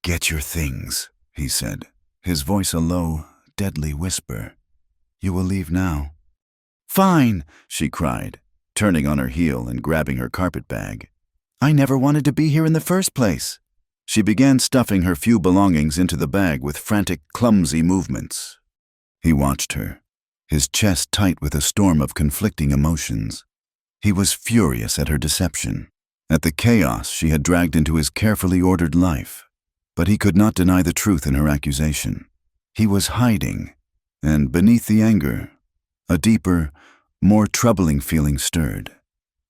"Get your things," he said, his voice a low, deadly whisper. "You will leave now." "Fine," she cried, turning on her heel and grabbing her carpet bag. "I never wanted to be here in the first place." She began stuffing her few belongings into the bag with frantic, clumsy movements. He watched her, his chest tight with a storm of conflicting emotions. He was furious at her deception, at the chaos she had dragged into his carefully ordered life. But he could not deny the truth in her accusation. He was hiding, and beneath the anger, a deeper, more troubling feeling stirred.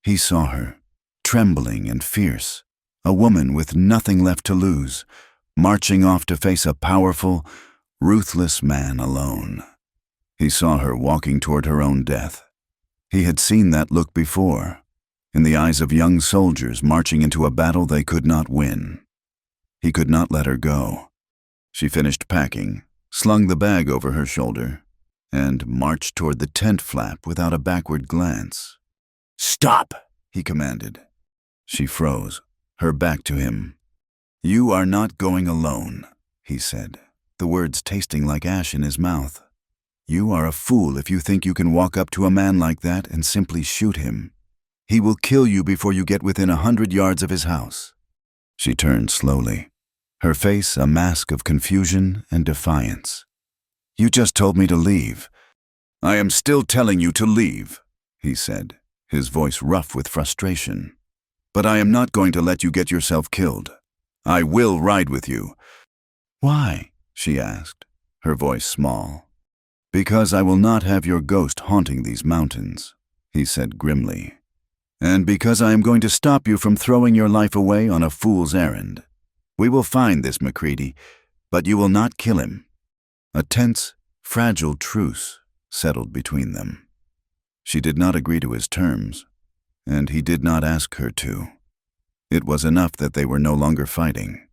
He saw her, trembling and fierce, a woman with nothing left to lose, marching off to face a powerful, ruthless man alone. He saw her walking toward her own death. He had seen that look before, in the eyes of young soldiers marching into a battle they could not win. He could not let her go. She finished packing, slung the bag over her shoulder, and marched toward the tent flap without a backward glance. "Stop!" he commanded. She froze, her back to him. "You are not going alone," he said, the words tasting like ash in his mouth. "You are a fool if you think you can walk up to a man like that and simply shoot him. He will kill you before you get within 100 yards of his house." She turned slowly, her face a mask of confusion and defiance. "You just told me to leave." "I am still telling you to leave," he said, his voice rough with frustration. "But I am not going to let you get yourself killed. I will ride with you." "Why?" she asked, her voice small. "Because I will not have your ghost haunting these mountains," he said grimly. "And because I am going to stop you from throwing your life away on a fool's errand. We will find this McCready, but you will not kill him." A tense, fragile truce settled between them. She did not agree to his terms, and he did not ask her to. It was enough that they were no longer fighting.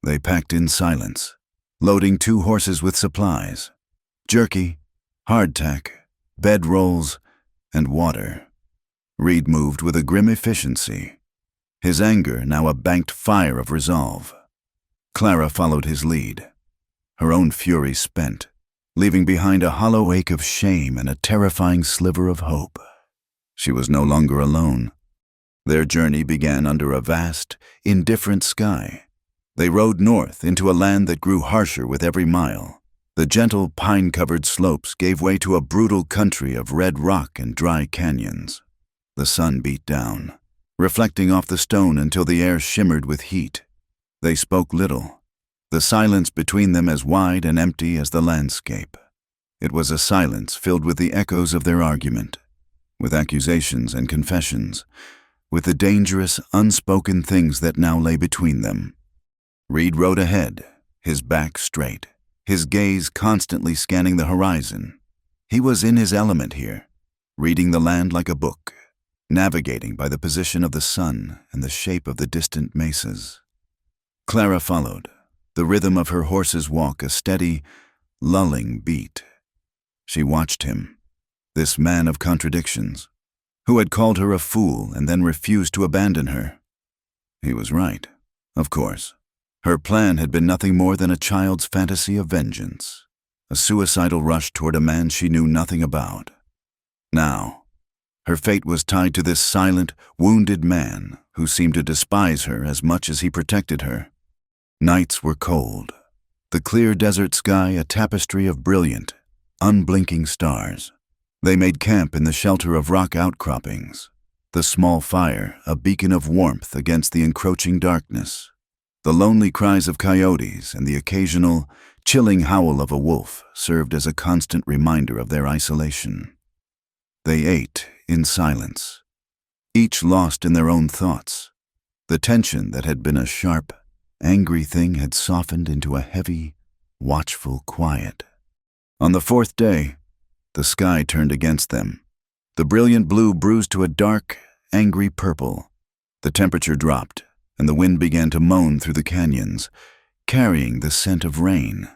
They packed in silence, loading 2 horses with supplies: jerky, hardtack, bedrolls, and water. Reed moved with a grim efficiency, his anger now a banked fire of resolve. Clara followed his lead, her own fury spent, leaving behind a hollow ache of shame and a terrifying sliver of hope. She was no longer alone. Their journey began under a vast, indifferent sky. They rode north into a land that grew harsher with every mile. The gentle, pine-covered slopes gave way to a brutal country of red rock and dry canyons. The sun beat down, reflecting off the stone until the air shimmered with heat. They spoke little, the silence between them as wide and empty as the landscape. It was a silence filled with the echoes of their argument, with accusations and confessions, with the dangerous, unspoken things that now lay between them. Reed rode ahead, his back straight, his gaze constantly scanning the horizon. He was in his element here, reading the land like a book, navigating by the position of the sun and the shape of the distant mesas. Clara followed, the rhythm of her horse's walk a steady, lulling beat. She watched him, this man of contradictions, who had called her a fool and then refused to abandon her. He was right, of course. Her plan had been nothing more than a child's fantasy of vengeance, a suicidal rush toward a man she knew nothing about. Now, her fate was tied to this silent, wounded man who seemed to despise her as much as he protected her. Nights were cold, the clear desert sky a tapestry of brilliant, unblinking stars. They made camp in the shelter of rock outcroppings, the small fire a beacon of warmth against the encroaching darkness. The lonely cries of coyotes and the occasional, chilling howl of a wolf served as a constant reminder of their isolation. They ate in silence, each lost in their own thoughts. The tension that had been a sharp, angry thing had softened into a heavy, watchful quiet. On the fourth day, the sky turned against them. The brilliant blue bruised to a dark, angry purple. The temperature dropped, and the wind began to moan through the canyons, carrying the scent of rain.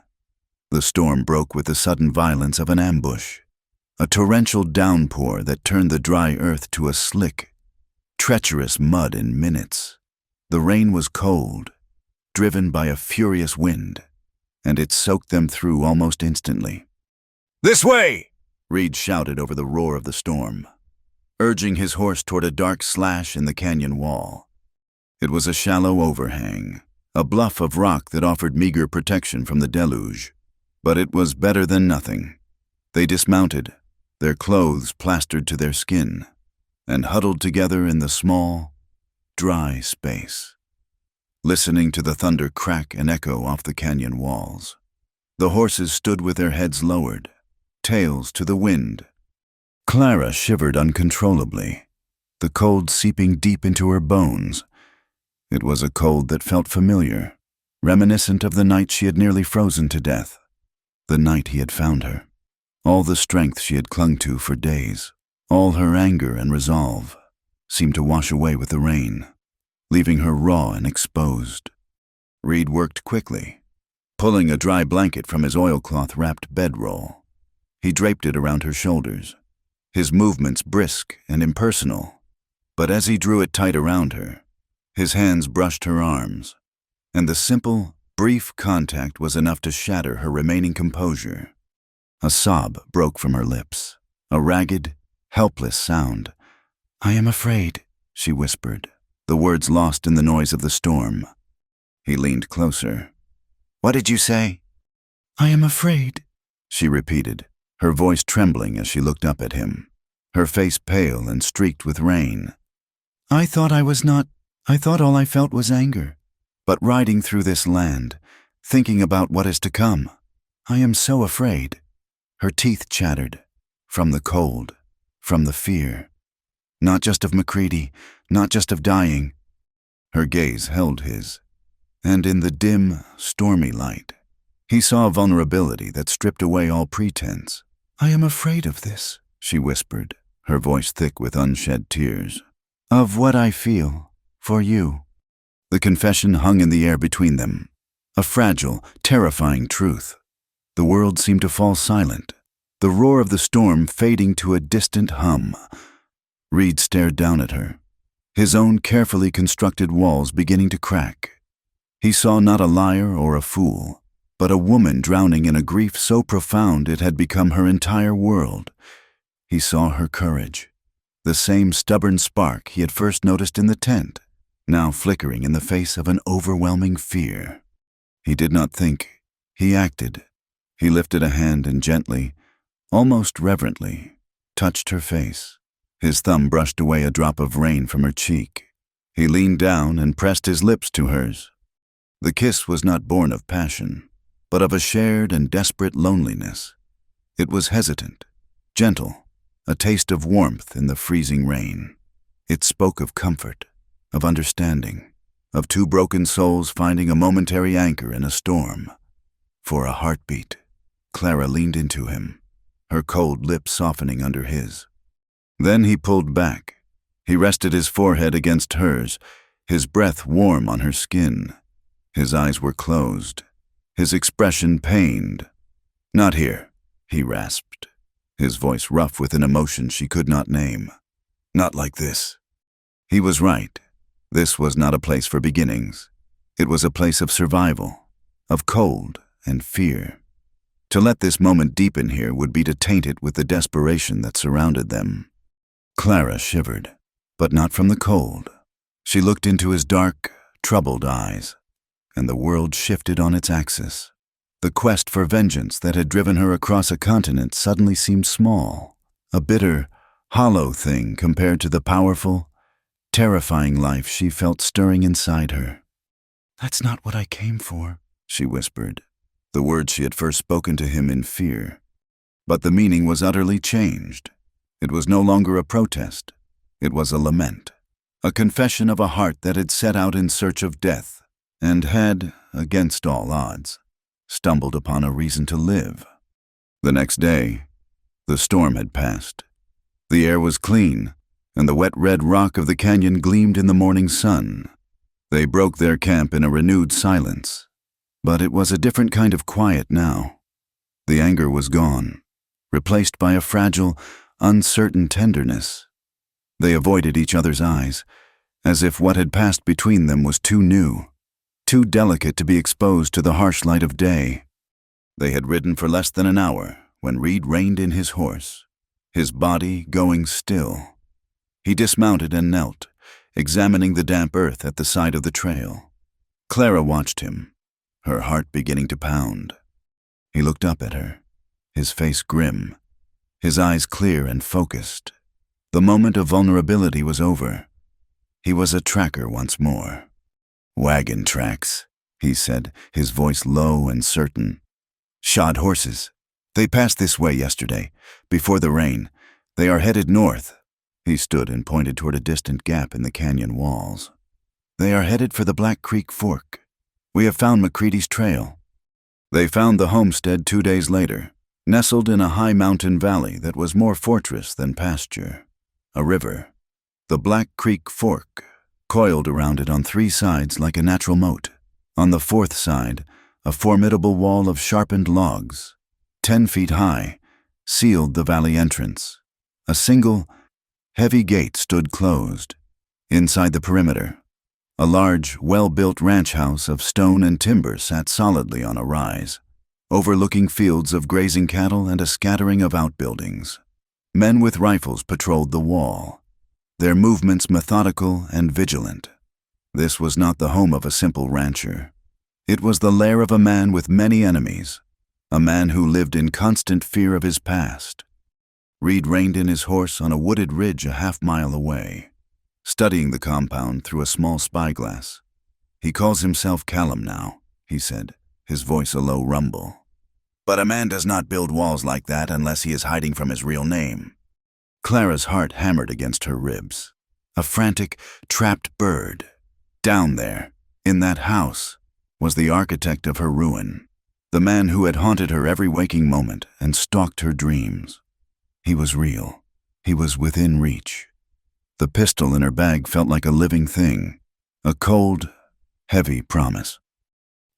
The storm broke with the sudden violence of an ambush, a torrential downpour that turned the dry earth to a slick, treacherous mud in minutes. The rain was cold, driven by a furious wind, and it soaked them through almost instantly. "This way!" Reed shouted over the roar of the storm, urging his horse toward a dark slash in the canyon wall. It was a shallow overhang, a bluff of rock that offered meager protection from the deluge. But it was better than nothing. They dismounted, their clothes plastered to their skin, and huddled together in the small, dry space, listening to the thunder crack and echo off the canyon walls. The horses stood with their heads lowered, tails to the wind. Clara shivered uncontrollably, the cold seeping deep into her bones. It was a cold that felt familiar, reminiscent of the night she had nearly frozen to death, the night he had found her. All the strength she had clung to for days, all her anger and resolve, seemed to wash away with the rain, leaving her raw and exposed. Reed worked quickly, pulling a dry blanket from his oilcloth-wrapped bedroll. He draped it around her shoulders, his movements brisk and impersonal. But as he drew it tight around her, his hands brushed her arms, and the simple, brief contact was enough to shatter her remaining composure. A sob broke from her lips, a ragged, helpless sound. "I am afraid," she whispered, the words lost in the noise of the storm. He leaned closer. "What did you say?" "I am afraid," she repeated, her voice trembling as she looked up at him, her face pale and streaked with rain. I thought all I felt was anger. But riding through this land, thinking about what is to come, I am so afraid." Her teeth chattered, from the cold, from the fear. Not just of MacCready, not just of dying. Her gaze held his, and in the dim, stormy light, he saw a vulnerability that stripped away all pretense. "I am afraid of this," she whispered, her voice thick with unshed tears. "Of what I feel, for you." The confession hung in the air between them, a fragile, terrifying truth. The world seemed to fall silent, the roar of the storm fading to a distant hum. Reed stared down at her, his own carefully constructed walls beginning to crack. He saw not a liar or a fool, but a woman drowning in a grief so profound it had become her entire world. He saw her courage, the same stubborn spark he had first noticed in the tent, now flickering in the face of an overwhelming fear. He did not think, he acted. He lifted a hand and gently, almost reverently, touched her face. His thumb brushed away a drop of rain from her cheek. He leaned down and pressed his lips to hers. The kiss was not born of passion, but of a shared and desperate loneliness. It was hesitant, gentle, a taste of warmth in the freezing rain. It spoke of comfort, of understanding, of two broken souls finding a momentary anchor in a storm. For a heartbeat, Clara leaned into him, her cold lips softening under his. Then he pulled back. He rested his forehead against hers, his breath warm on her skin. His eyes were closed, his expression pained. "Not here," he rasped, his voice rough with an emotion she could not name. "Not like this." He was right. This was not a place for beginnings. It was a place of survival, of cold and fear. To let this moment deepen here would be to taint it with the desperation that surrounded them. Clara shivered, but not from the cold. She looked into his dark, troubled eyes, and the world shifted on its axis. The quest for vengeance that had driven her across a continent suddenly seemed small, a bitter, hollow thing compared to the powerful, terrifying life she felt stirring inside her. "That's not what I came for," she whispered, the words she had first spoken to him in fear. But the meaning was utterly changed. It was no longer a protest. It was a lament, a confession of a heart that had set out in search of death and had, against all odds, stumbled upon a reason to live. The next day, the storm had passed. The air was clean, and the wet red rock of the canyon gleamed in the morning sun. They broke their camp in a renewed silence, but it was a different kind of quiet now. The anger was gone, replaced by a fragile, uncertain tenderness. They avoided each other's eyes, as if what had passed between them was too new, too delicate to be exposed to the harsh light of day. They had ridden for less than an hour when Reed reined in his horse, his body going still. He dismounted and knelt, examining the damp earth at the side of the trail. Clara watched him, her heart beginning to pound. He looked up at her, his face grim, his eyes clear and focused. The moment of vulnerability was over. He was a tracker once more. "Wagon tracks," he said, his voice low and certain. "Shod horses. They passed this way yesterday, before the rain. They are headed north." He stood and pointed toward a distant gap in the canyon walls. "They are headed for the Black Creek Fork. We have found McCready's trail." They found the homestead 2 days later, nestled in a high mountain valley that was more fortress than pasture. A river, the Black Creek Fork, coiled around it on 3 sides like a natural moat. On the 4th side, a formidable wall of sharpened logs, 10 feet high, sealed the valley entrance. A single, heavy gate stood closed. Inside the perimeter, a large, well-built ranch house of stone and timber sat solidly on a rise, overlooking fields of grazing cattle and a scattering of outbuildings. Men with rifles patrolled the wall, their movements methodical and vigilant. This was not the home of a simple rancher. It was the lair of a man with many enemies, a man who lived in constant fear of his past. Reed reined in his horse on a wooded ridge a half-mile away, studying the compound through a small spyglass. "He calls himself Callum now," he said, his voice a low rumble. "But a man does not build walls like that unless he is hiding from his real name." Clara's heart hammered against her ribs. A frantic, trapped bird. Down there, in that house, was the architect of her ruin, the man who had haunted her every waking moment and stalked her dreams. He was real. He was within reach. The pistol in her bag felt like a living thing, a cold, heavy promise.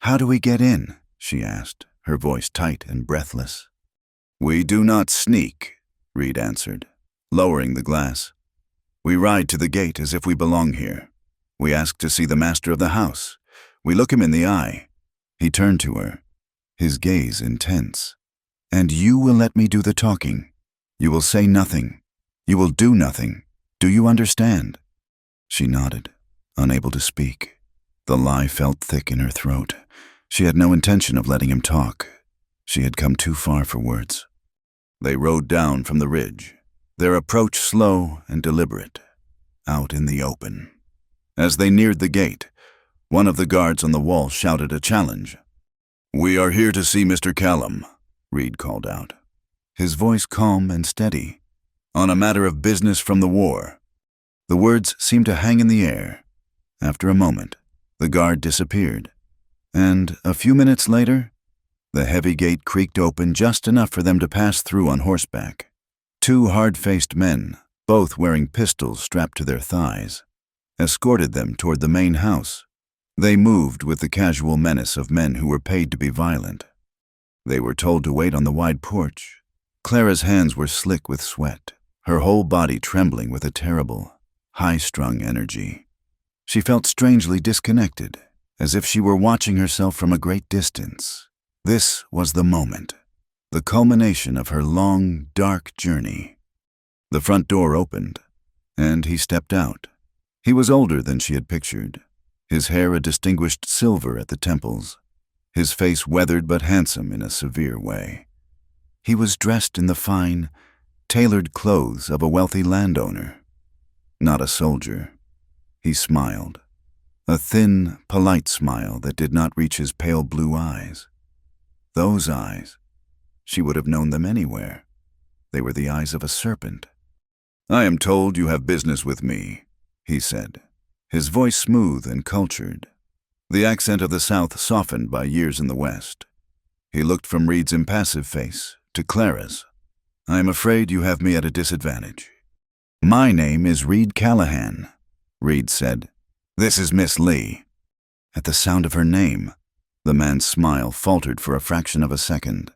"How do we get in?" she asked, her voice tight and breathless. "We do not sneak," Reed answered, lowering the glass. "We ride to the gate as if we belong here. We ask to see the master of the house. We look him in the eye." He turned to her, his gaze intense. "And you will let me do the talking. You will say nothing. You will do nothing. Do you understand?" She nodded, unable to speak. The lie felt thick in her throat. She had no intention of letting him talk. She had come too far for words. They rode down from the ridge, their approach slow and deliberate, out in the open. As they neared the gate, one of the guards on the wall shouted a challenge. "We are here to see Mr. Callum," Reed called out. his voice calm and steady. "On a matter of business from the war." The words seemed to hang in the air. After a moment, the guard disappeared, and a few minutes later, the heavy gate creaked open just enough for them to pass through on horseback. Two hard-faced men, both wearing pistols strapped to their thighs, escorted them toward the main house. They moved with the casual menace of men who were paid to be violent. They were told to wait on the wide porch. Clara's hands were slick with sweat, her whole body trembling with a terrible, high-strung energy. She felt strangely disconnected, as if she were watching herself from a great distance. This was the moment, the culmination of her long, dark journey. The front door opened, and he stepped out. He was older than she had pictured, his hair a distinguished silver at the temples, his face weathered but handsome in a severe way. He was dressed in the fine, tailored clothes of a wealthy landowner, not a soldier. He smiled, a thin, polite smile that did not reach his pale blue eyes. Those eyes, she would have known them anywhere. They were the eyes of a serpent. "I am told you have business with me," he said, his voice smooth and cultured, the accent of the South softened by years in the West. He looked from Reed's impassive face to Clara's. "I am afraid you have me at a disadvantage." "My name is Reed Callahan," Reed said. "This is Miss Lee." At the sound of her name, the man's smile faltered for a fraction of a second.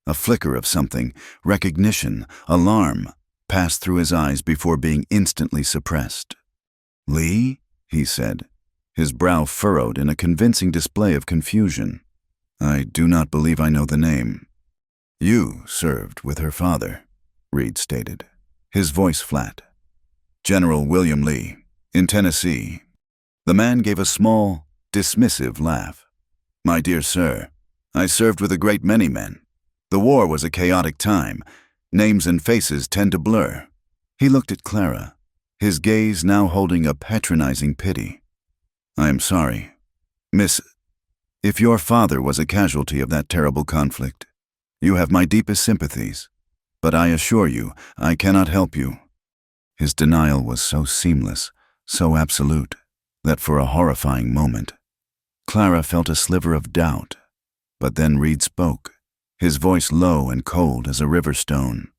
A flicker of something, recognition, alarm, passed through his eyes before being instantly suppressed. "Lee?" he said, his brow furrowed in a convincing display of confusion. "I do not believe I know the name." "You served with her father," Reed stated, his voice flat. "General William Lee, in Tennessee." The man gave a small, dismissive laugh. "My dear sir, I served with a great many men. The war was a chaotic time. Names and faces tend to blur." He looked at Clara, his gaze now holding a patronizing pity. "I am sorry, Miss, if your father was a casualty of that terrible conflict. You have my deepest sympathies, but I assure you, I cannot help you." His denial was so seamless, so absolute, that for a horrifying moment, Clara felt a sliver of doubt. But then Reed spoke, his voice low and cold as a river stone.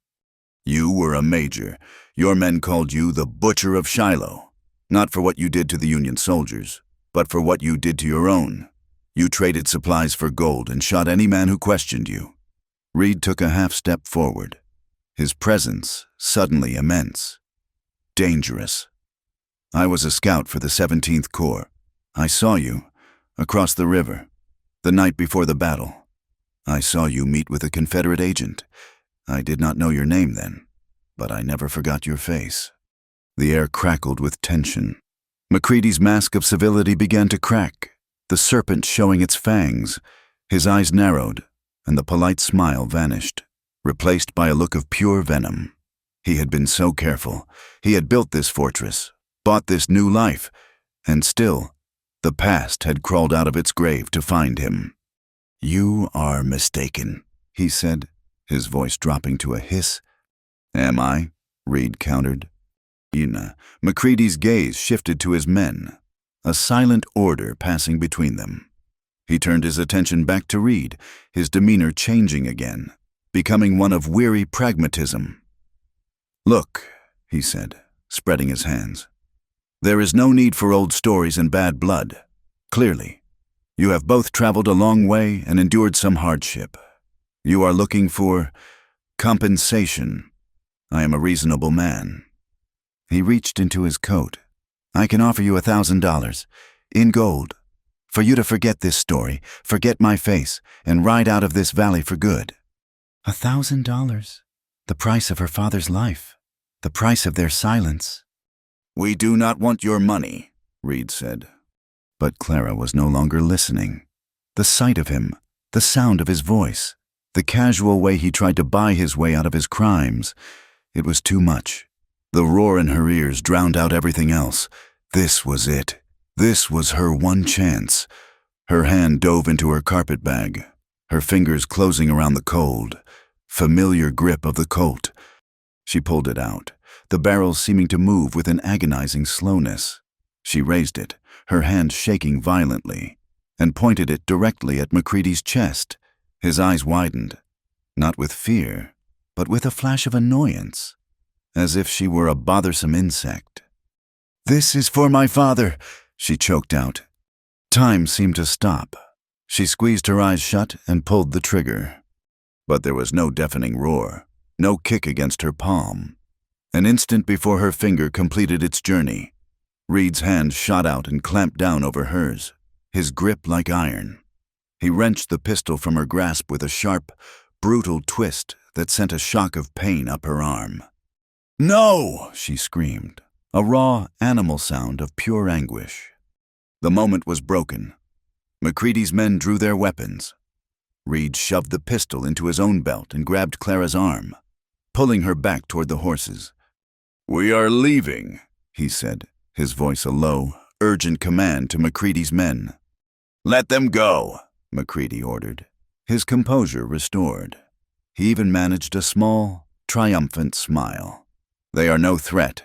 "You were a major. Your men called you the Butcher of Shiloh, not for what you did to the Union soldiers, but for what you did to your own. You traded supplies for gold and shot any man who questioned you." Reed took a half-step forward, his presence suddenly immense, dangerous. "I was a scout for the 17th Corps. I saw you, across the river, the night before the battle. I saw you meet with a Confederate agent. I did not know your name then, but I never forgot your face." The air crackled with tension. McCready's mask of civility began to crack, the serpent showing its fangs. His eyes narrowed, and the polite smile vanished, replaced by a look of pure venom. He had been so careful. He had built this fortress, bought this new life, and still, the past had crawled out of its grave to find him. "You are mistaken," he said, his voice dropping to a hiss. "Am I?" Reed countered. McCready's gaze shifted to his men, a silent order passing between them. He turned his attention back to Reed, his demeanor changing again, becoming one of weary pragmatism. "Look," he said, spreading his hands. "There is no need for old stories and bad blood. Clearly, you have both traveled a long way and endured some hardship. You are looking for compensation. I am a reasonable man." He reached into his coat. "I can offer you $1,000, in gold, for you to forget this story, forget my face, and ride out of this valley for good." $1,000? The price of her father's life, the price of their silence. "We do not want your money," Reed said. But Clara was no longer listening. The sight of him, the sound of his voice, the casual way he tried to buy his way out of his crimes, it was too much. The roar in her ears drowned out everything else. This was it. This was her one chance. Her hand dove into her carpet bag, her fingers closing around the cold, familiar grip of the Colt. She pulled it out, the barrel seeming to move with an agonizing slowness. She raised it, her hand shaking violently, and pointed it directly at Macready's chest. His eyes widened, not with fear, but with a flash of annoyance, as if she were a bothersome insect. "This is for my father," she choked out. Time seemed to stop. She squeezed her eyes shut and pulled the trigger. But there was no deafening roar, no kick against her palm. An instant before her finger completed its journey, Reed's hand shot out and clamped down over hers, his grip like iron. He wrenched the pistol from her grasp with a sharp, brutal twist that sent a shock of pain up her arm. "No!" she screamed, a raw, animal sound of pure anguish. The moment was broken. Macready's men drew their weapons. Reed shoved the pistol into his own belt and grabbed Clara's arm, pulling her back toward the horses. "We are leaving," he said, his voice a low, urgent command to Macready's men. "Let them go," Macready ordered, his composure restored. He even managed a small, triumphant smile. "They are no threat."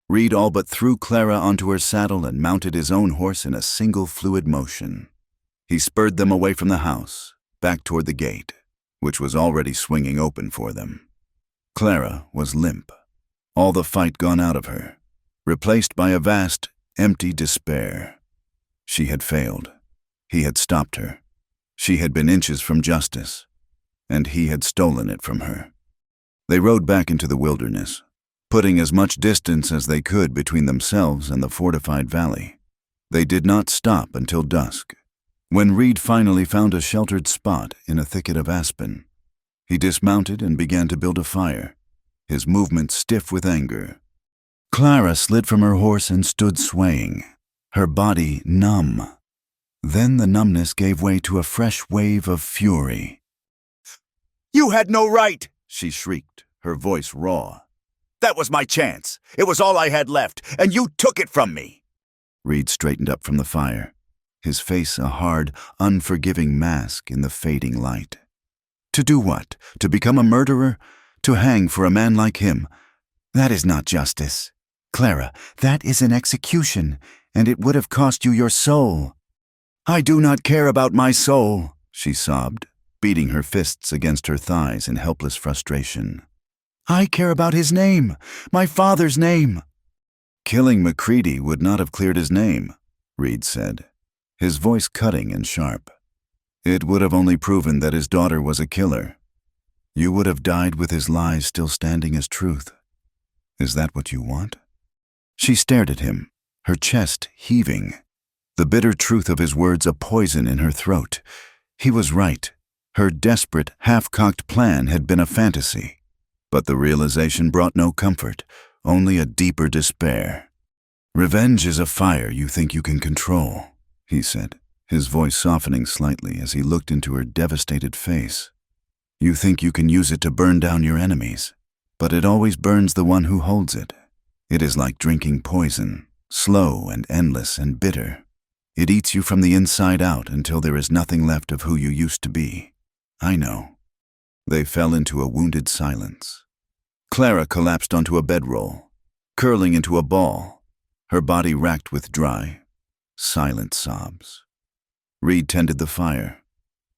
Reed all but threw Clara onto her saddle and mounted his own horse in a single fluid motion. He spurred them away from the house, back toward the gate, which was already swinging open for them. Clara was limp, all the fight gone out of her, replaced by a vast, empty despair. She had failed. He had stopped her. She had been inches from justice, and he had stolen it from her. They rode back into the wilderness, putting as much distance as they could between themselves and the fortified valley. They did not stop until dusk, when Reed finally found a sheltered spot in a thicket of aspen. He dismounted and began to build a fire, his movements stiff with anger. Clara slid from her horse and stood swaying, her body numb. Then the numbness gave way to a fresh wave of fury. "You had no right!" she shrieked, her voice raw. "That was my chance. It was all I had left, and you took it from me." Reed straightened up from the fire, his face a hard, unforgiving mask in the fading light. To do what? To become a murderer? To hang for a man like him? That is not justice. Clara, that is an execution, and it would have cost you your soul. "I do not care about my soul," she sobbed, beating her fists against her thighs in helpless frustration. "I care about his name, my father's name." "Killing Macready would not have cleared his name," Reed said, his voice cutting and sharp. "It would have only proven that his daughter was a killer. You would have died with his lies still standing as truth. Is that what you want?" She stared at him, her chest heaving, the bitter truth of his words a poison in her throat. He was right. Her desperate, half-cocked plan had been a fantasy. But the realization brought no comfort, only a deeper despair. "Revenge is a fire you think you can control," he said, his voice softening slightly as he looked into her devastated face. "You think you can use it to burn down your enemies, but it always burns the one who holds it. It is like drinking poison, slow and endless and bitter. It eats you from the inside out until there is nothing left of who you used to be. I know." They fell into a wounded silence. Clara collapsed onto a bedroll, curling into a ball, her body racked with dry, silent sobs. Reed tended the fire,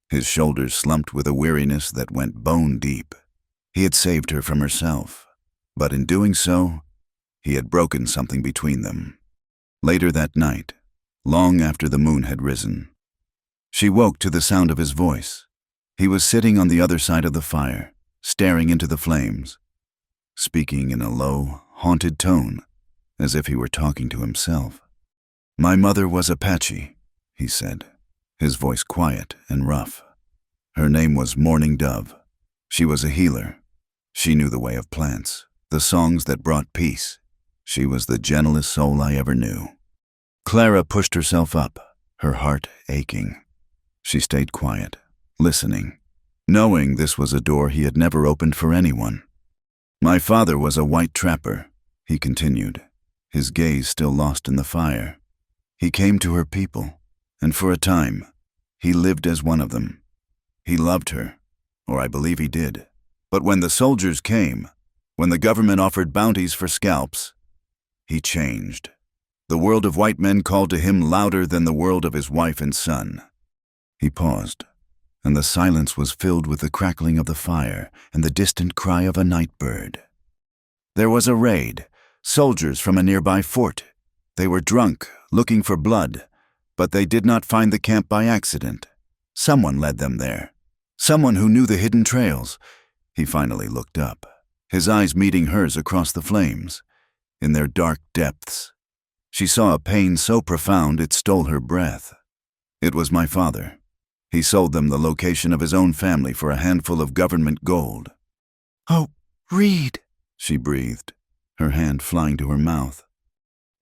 his shoulders slumped with a weariness that went bone deep. He had saved her from herself, but in doing so, he had broken something between them. Later that night, long after the moon had risen, she woke to the sound of his voice. He was sitting on the other side of the fire, staring into the flames, speaking in a low, haunted tone, as if he were talking to himself. "My mother was Apache," he said, his voice quiet and rough. "Her name was Morning Dove. She was a healer. She knew the way of plants, the songs that brought peace. She was the gentlest soul I ever knew." Clara pushed herself up, her heart aching. She stayed quiet, listening, knowing this was a door he had never opened for anyone. "My father was a white trapper," he continued, his gaze still lost in the fire. "He came to her people, and for a time, he lived as one of them. He loved her, or I believe he did. But when the soldiers came, when the government offered bounties for scalps, he changed. The world of white men called to him louder than the world of his wife and son. He paused, and the silence was filled with the crackling of the fire and the distant cry of a night bird. There was a raid, soldiers from a nearby fort. They were drunk, looking for blood, but they did not find the camp by accident. Someone led them there. Someone who knew the hidden trails. He finally looked up, his eyes meeting hers across the flames. In their dark depths, she saw a pain so profound it stole her breath. It was my father. He sold them the location of his own family for a handful of government gold. "Oh, Reed," she breathed, her hand flying to her mouth.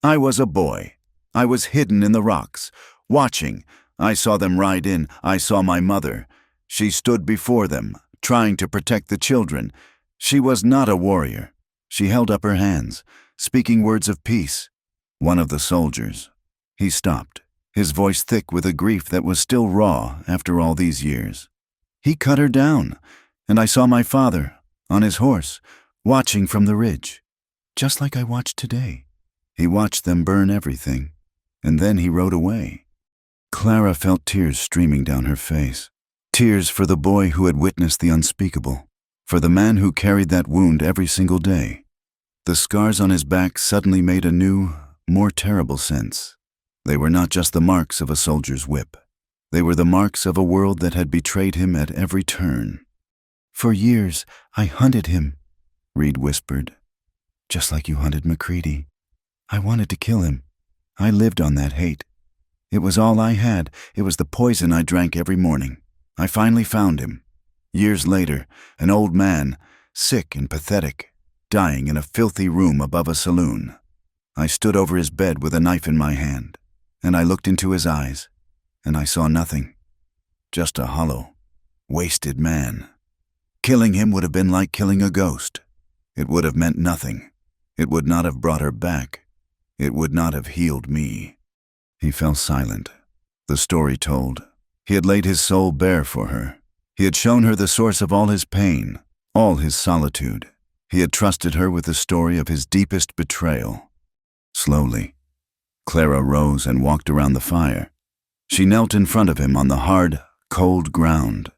I was a boy. I was hidden in the rocks, watching. I saw them ride in. I saw my mother. She stood before them, trying to protect the children. She was not a warrior. She held up her hands, speaking words of peace. One of the soldiers. He stopped, his voice thick with a grief that was still raw after all these years. He cut her down, and I saw my father, on his horse, watching from the ridge, just like I watched today. He watched them burn everything, and then he rode away. Clara felt tears streaming down her face, tears for the boy who had witnessed the unspeakable, for the man who carried that wound every single day. The scars on his back suddenly made a new, more terrible sense. They were not just the marks of a soldier's whip. They were the marks of a world that had betrayed him at every turn. "For years, I hunted him," Reed whispered. "Just like you hunted McCready. I wanted to kill him. I lived on that hate. It was all I had. It was the poison I drank every morning. I finally found him. Years later, an old man, sick and pathetic, dying in a filthy room above a saloon. I stood over his bed with a knife in my hand, and I looked into his eyes, and I saw nothing. Just a hollow, wasted man. Killing him would have been like killing a ghost. It would have meant nothing. It would not have brought her back. It would not have healed me." He fell silent. The story told. He had laid his soul bare for her. He had shown her the source of all his pain, all his solitude. He had trusted her with the story of his deepest betrayal. Slowly, Clara rose and walked around the fire. She knelt in front of him on the hard, cold ground.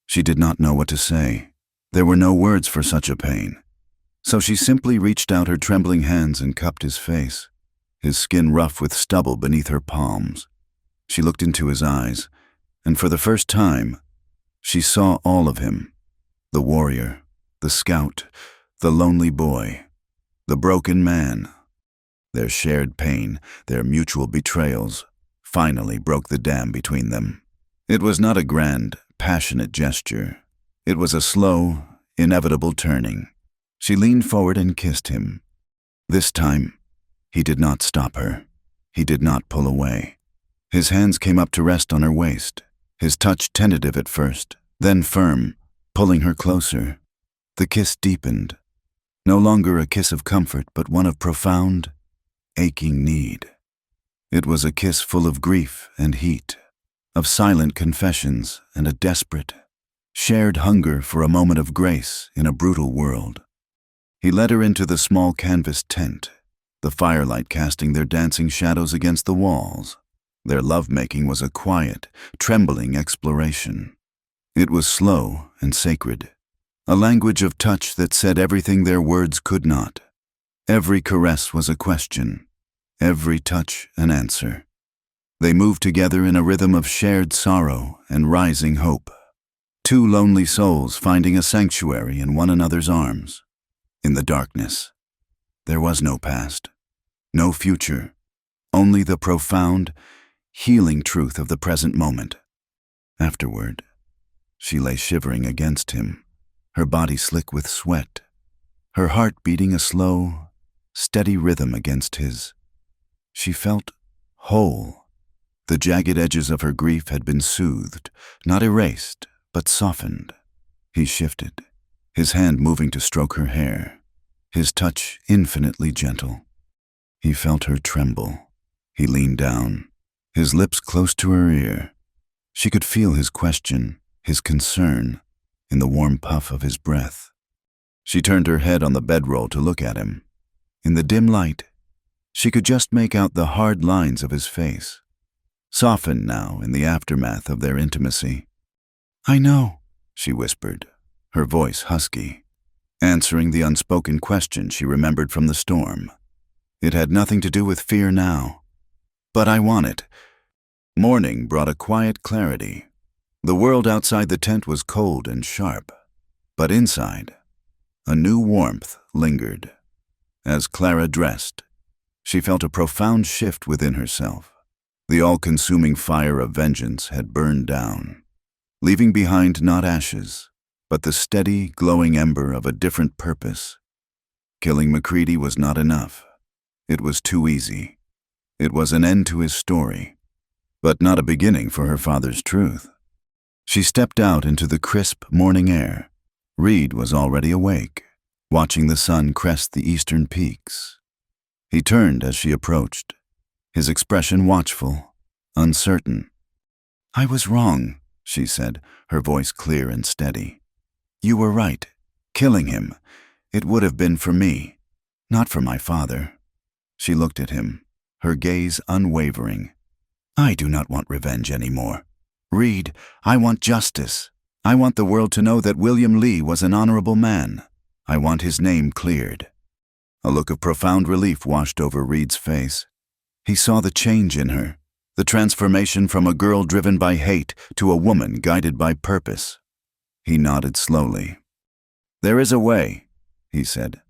She did not know what to say. There were no words for such a pain. So she simply reached out her trembling hands and cupped his face, his skin rough with stubble beneath her palms. She looked into his eyes, and for the first time, she saw all of him. The warrior, the scout, the lonely boy, the broken man. Their shared pain, their mutual betrayals, finally broke the dam between them. It was not a grand, passionate gesture. It was a slow, inevitable turning. She leaned forward and kissed him. This time, he did not stop her. He did not pull away. His hands came up to rest on her waist, his touch tentative at first, then firm, pulling her closer. The kiss deepened. No longer a kiss of comfort, but one of profound, aching need. It was a kiss full of grief and heat, of silent confessions and a desperate, shared hunger for a moment of grace in a brutal world. He led her into the small canvas tent, the firelight casting their dancing shadows against the walls. Their lovemaking was a quiet, trembling exploration. It was slow and sacred, a language of touch that said everything their words could not. Every caress was a question, every touch an answer. They moved together in a rhythm of shared sorrow and rising hope. Two lonely souls finding a sanctuary in one another's arms. In the darkness, there was no past, no future, only the profound, healing truth of the present moment. Afterward, she lay shivering against him, her body slick with sweat, her heart beating a slow, steady rhythm against his. She felt whole. The jagged edges of her grief had been soothed, not erased, but softened. He shifted, his hand moving to stroke her hair, his touch infinitely gentle. He felt her tremble. He leaned down, his lips close to her ear. She could feel his question, his concern, in the warm puff of his breath. She turned her head on the bedroll to look at him. In the dim light, she could just make out the hard lines of his face, softened now in the aftermath of their intimacy. "I know," she whispered, her voice husky, answering the unspoken question she remembered from the storm. It had nothing to do with fear now. "But I want it." Morning brought a quiet clarity. The world outside the tent was cold and sharp, but inside, a new warmth lingered. As Clara dressed, she felt a profound shift within herself. The all-consuming fire of vengeance had burned down, leaving behind not ashes, but the steady, glowing ember of a different purpose. Killing Macready was not enough. It was too easy. It was an end to his story, but not a beginning for her father's truth. She stepped out into the crisp morning air. Reed was already awake, watching the sun crest the eastern peaks. He turned as she approached, his expression watchful, uncertain. "I was wrong," she said, her voice clear and steady. "You were right. Killing him, it would have been for me, not for my father." She looked at him, her gaze unwavering. "I do not want revenge anymore. Reed, I want justice. I want the world to know that William Lee was an honorable man. I want his name cleared." A look of profound relief washed over Reed's face. He saw the change in her, the transformation from a girl driven by hate to a woman guided by purpose. He nodded slowly. "There is a way," he said.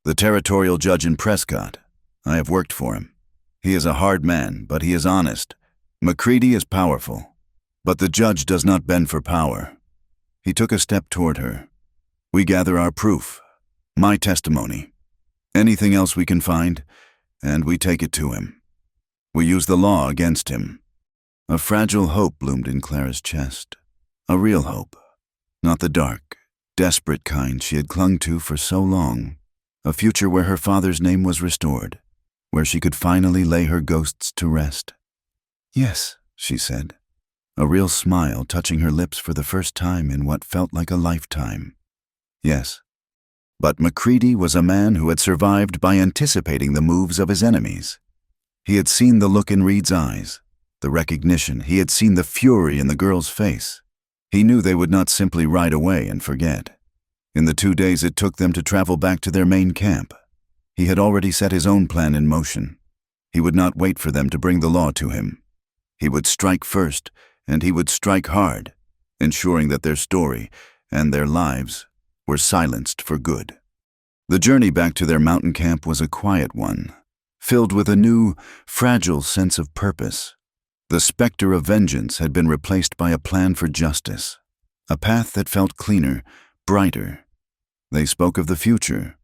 "The territorial judge in Prescott. I have worked for him. He is a hard man, but he is honest. Macready is powerful, but the judge does not bend for power." He took a step toward her. "We gather our proof, my testimony, anything else we can find, and we take it to him. We use the law against him." A fragile hope bloomed in Clara's chest. A real hope. Not the dark, desperate kind she had clung to for so long. A future where her father's name was restored, where she could finally lay her ghosts to rest. "Yes," she said, a real smile touching her lips for the first time in what felt like a lifetime. Yes. But Macready was a man who had survived by anticipating the moves of his enemies. He had seen the look in Reed's eyes, the recognition. He had seen the fury in the girl's face. He knew they would not simply ride away and forget. In the 2 days it took them to travel back to their main camp, he had already set his own plan in motion. He would not wait for them to bring the law to him. He would strike first, and he would strike hard, ensuring that their story and their lives were silenced for good. The journey back to their mountain camp was a quiet one, filled with a new, fragile sense of purpose. The specter of vengeance had been replaced by a plan for justice, a path that felt cleaner, brighter. They spoke of the future,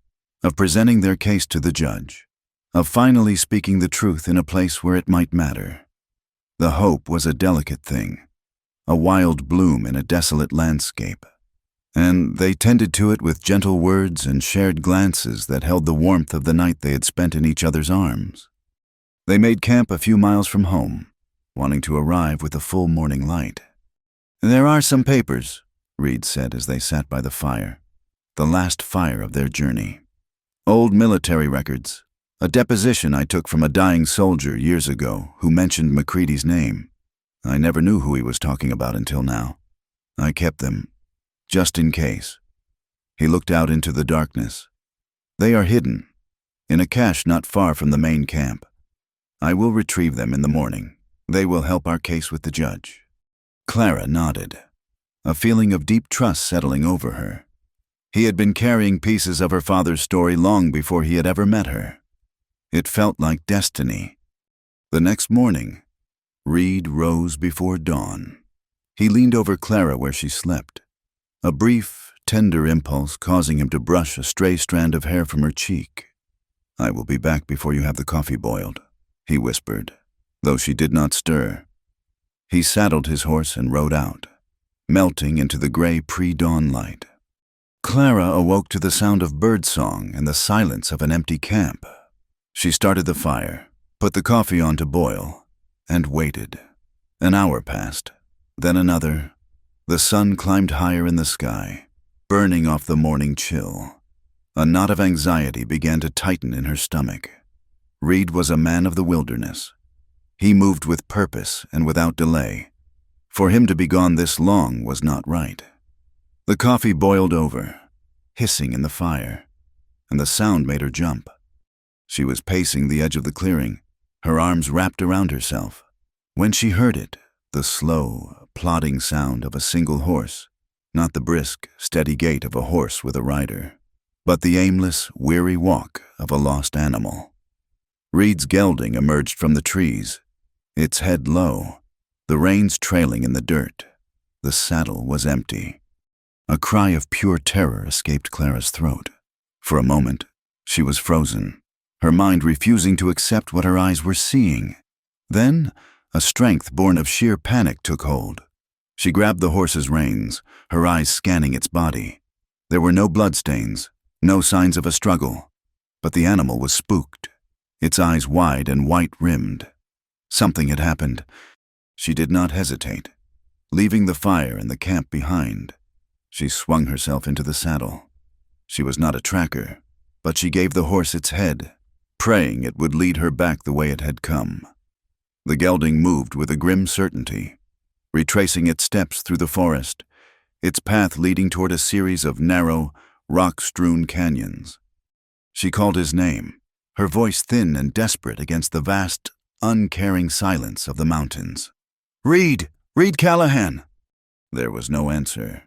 of presenting their case to the judge, of finally speaking the truth in a place where it might matter. The hope was a delicate thing, a wild bloom in a desolate landscape, and they tended to it with gentle words and shared glances that held the warmth of the night they had spent in each other's arms. They made camp a few miles from home, wanting to arrive with the full morning light. "There are some papers," Reed said as they sat by the fire, the last fire of their journey. "Old military records, a deposition I took from a dying soldier years ago who mentioned Macready's name. I never knew who he was talking about until now. I kept them, just in case." He looked out into the darkness. "They are hidden, in a cache not far from the main camp. I will retrieve them in the morning. They will help our case with the judge." Clara nodded, a feeling of deep trust settling over her. He had been carrying pieces of her father's story long before he had ever met her. It felt like destiny. The next morning, Reed rose before dawn. He leaned over Clara where she slept, a brief, tender impulse causing him to brush a stray strand of hair from her cheek. "I will be back before you have the coffee boiled," he whispered, though she did not stir. He saddled his horse and rode out, melting into the gray pre-dawn light. Clara awoke to the sound of birdsong and the silence of an empty camp. She started the fire, put the coffee on to boil, and waited. An hour passed, then another. The sun climbed higher in the sky, burning off the morning chill. A knot of anxiety began to tighten in her stomach. Reed was a man of the wilderness. He moved with purpose and without delay. For him to be gone this long was not right. The coffee boiled over, hissing in the fire, and the sound made her jump. She was pacing the edge of the clearing, her arms wrapped around herself, when she heard it, the slow, plodding sound of a single horse, not the brisk, steady gait of a horse with a rider, but the aimless, weary walk of a lost animal. Reed's gelding emerged from the trees, its head low, the reins trailing in the dirt. The saddle was empty. A cry of pure terror escaped Clara's throat. For a moment, she was frozen, her mind refusing to accept what her eyes were seeing. Then, a strength born of sheer panic took hold. She grabbed the horse's reins, her eyes scanning its body. There were no bloodstains, no signs of a struggle, but the animal was spooked, its eyes wide and white-rimmed. Something had happened. She did not hesitate. Leaving the fire and the camp behind, she swung herself into the saddle. She was not a tracker, but she gave the horse its head, praying it would lead her back the way it had come. The gelding moved with a grim certainty, retracing its steps through the forest, its path leading toward a series of narrow, rock-strewn canyons. She called his name, her voice thin and desperate against the vast, uncaring silence of the mountains. "Reed! Reed Callahan!" There was no answer.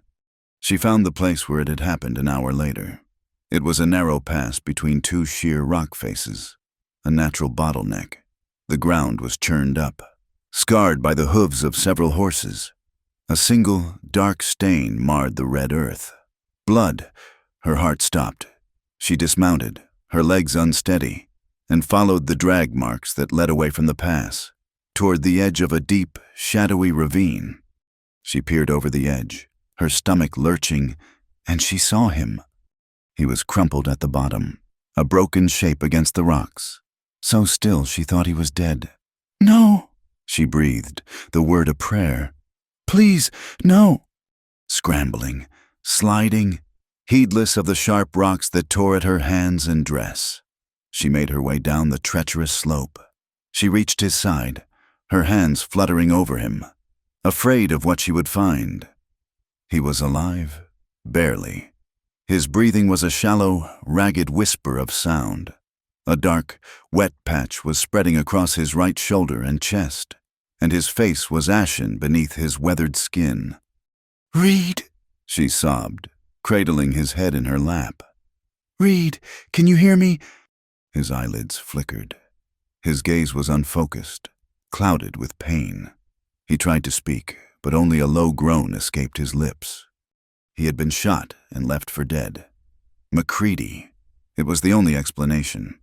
She found the place where it had happened an hour later. It was a narrow pass between two sheer rock faces, a natural bottleneck. The ground was churned up, scarred by the hooves of several horses. A single, dark stain marred the red earth. Blood. Her heart stopped. She dismounted, her legs unsteady, and followed the drag marks that led away from the pass, toward the edge of a deep, shadowy ravine. She peered over the edge, her stomach lurching, and she saw him. He was crumpled at the bottom, a broken shape against the rocks, so still she thought he was dead. "No," she breathed, the word a prayer. "Please, no." Scrambling, sliding, heedless of the sharp rocks that tore at her hands and dress, she made her way down the treacherous slope. She reached his side, her hands fluttering over him, afraid of what she would find. He was alive, barely. His breathing was a shallow, ragged whisper of sound. A dark, wet patch was spreading across his right shoulder and chest, and his face was ashen beneath his weathered skin. "Reed," she sobbed, cradling his head in her lap. "Reed, can you hear me?" His eyelids flickered. His gaze was unfocused, clouded with pain. He tried to speak, but only a low groan escaped his lips. He had been shot and left for dead. MacCready. It was the only explanation.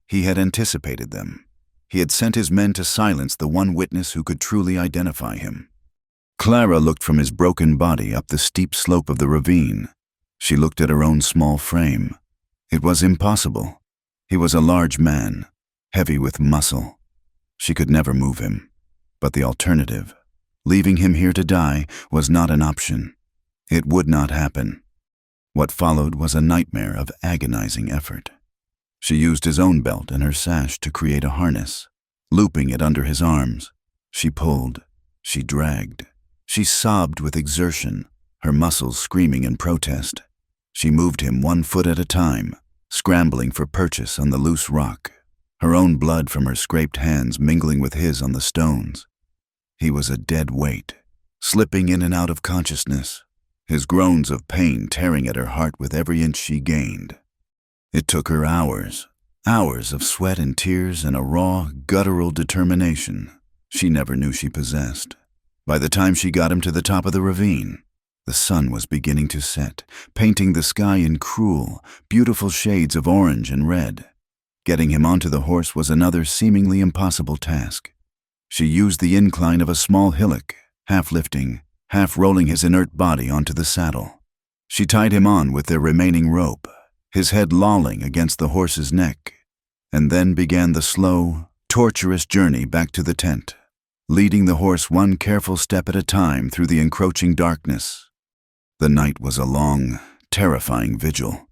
He had anticipated them. He had sent his men to silence the one witness who could truly identify him. Clara looked from his broken body up the steep slope of the ravine. She looked at her own small frame. It was impossible. He was a large man, heavy with muscle. She could never move him. But the alternative, leaving him here to die, was not an option. It would not happen. What followed was a nightmare of agonizing effort. She used his own belt and her sash to create a harness, looping it under his arms. She pulled, she dragged, she sobbed with exertion, her muscles screaming in protest. She moved him 1 foot at a time, scrambling for purchase on the loose rock, her own blood from her scraped hands mingling with his on the stones. He was a dead weight, slipping in and out of consciousness, his groans of pain tearing at her heart with every inch she gained. It took her hours, hours of sweat and tears and a raw, guttural determination she never knew she possessed. By the time she got him to the top of the ravine, the sun was beginning to set, painting the sky in cruel, beautiful shades of orange and red. Getting him onto the horse was another seemingly impossible task. She used the incline of a small hillock, half lifting, half rolling his inert body onto the saddle. She tied him on with their remaining rope, his head lolling against the horse's neck, and then began the slow, torturous journey back to the tent, leading the horse one careful step at a time through the encroaching darkness. The night was a long, terrifying vigil.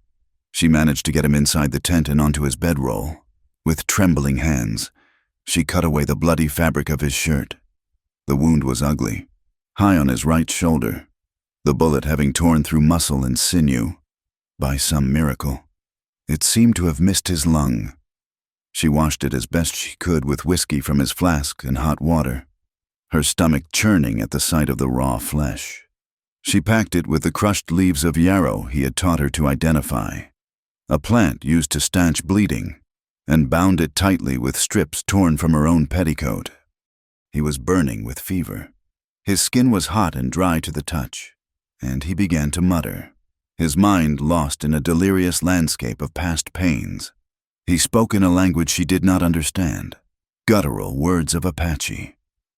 She managed to get him inside the tent and onto his bedroll. With trembling hands, she cut away the bloody fabric of his shirt. The wound was ugly, high on his right shoulder, the bullet having torn through muscle and sinew. By some miracle, it seemed to have missed his lung. She washed it as best she could with whiskey from his flask and hot water, her stomach churning at the sight of the raw flesh. She packed it with the crushed leaves of yarrow he had taught her to identify, a plant used to stanch bleeding, and bound it tightly with strips torn from her own petticoat. He was burning with fever. His skin was hot and dry to the touch, and he began to mutter, his mind lost in a delirious landscape of past pains. He spoke in a language she did not understand, guttural words of Apache.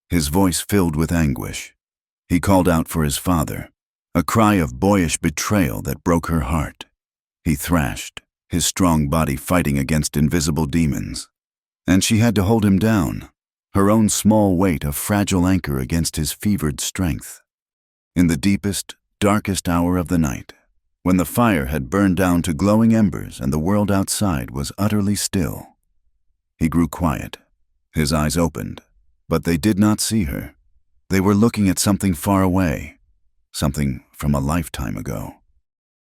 His voice filled with anguish. He called out for his father, a cry of boyish betrayal that broke her heart. He thrashed, his strong body fighting against invisible demons. And she had to hold him down, her own small weight a fragile anchor against his fevered strength. In the deepest, darkest hour of the night, when the fire had burned down to glowing embers and the world outside was utterly still, he grew quiet. His eyes opened, but they did not see her. They were looking at something far away, something from a lifetime ago.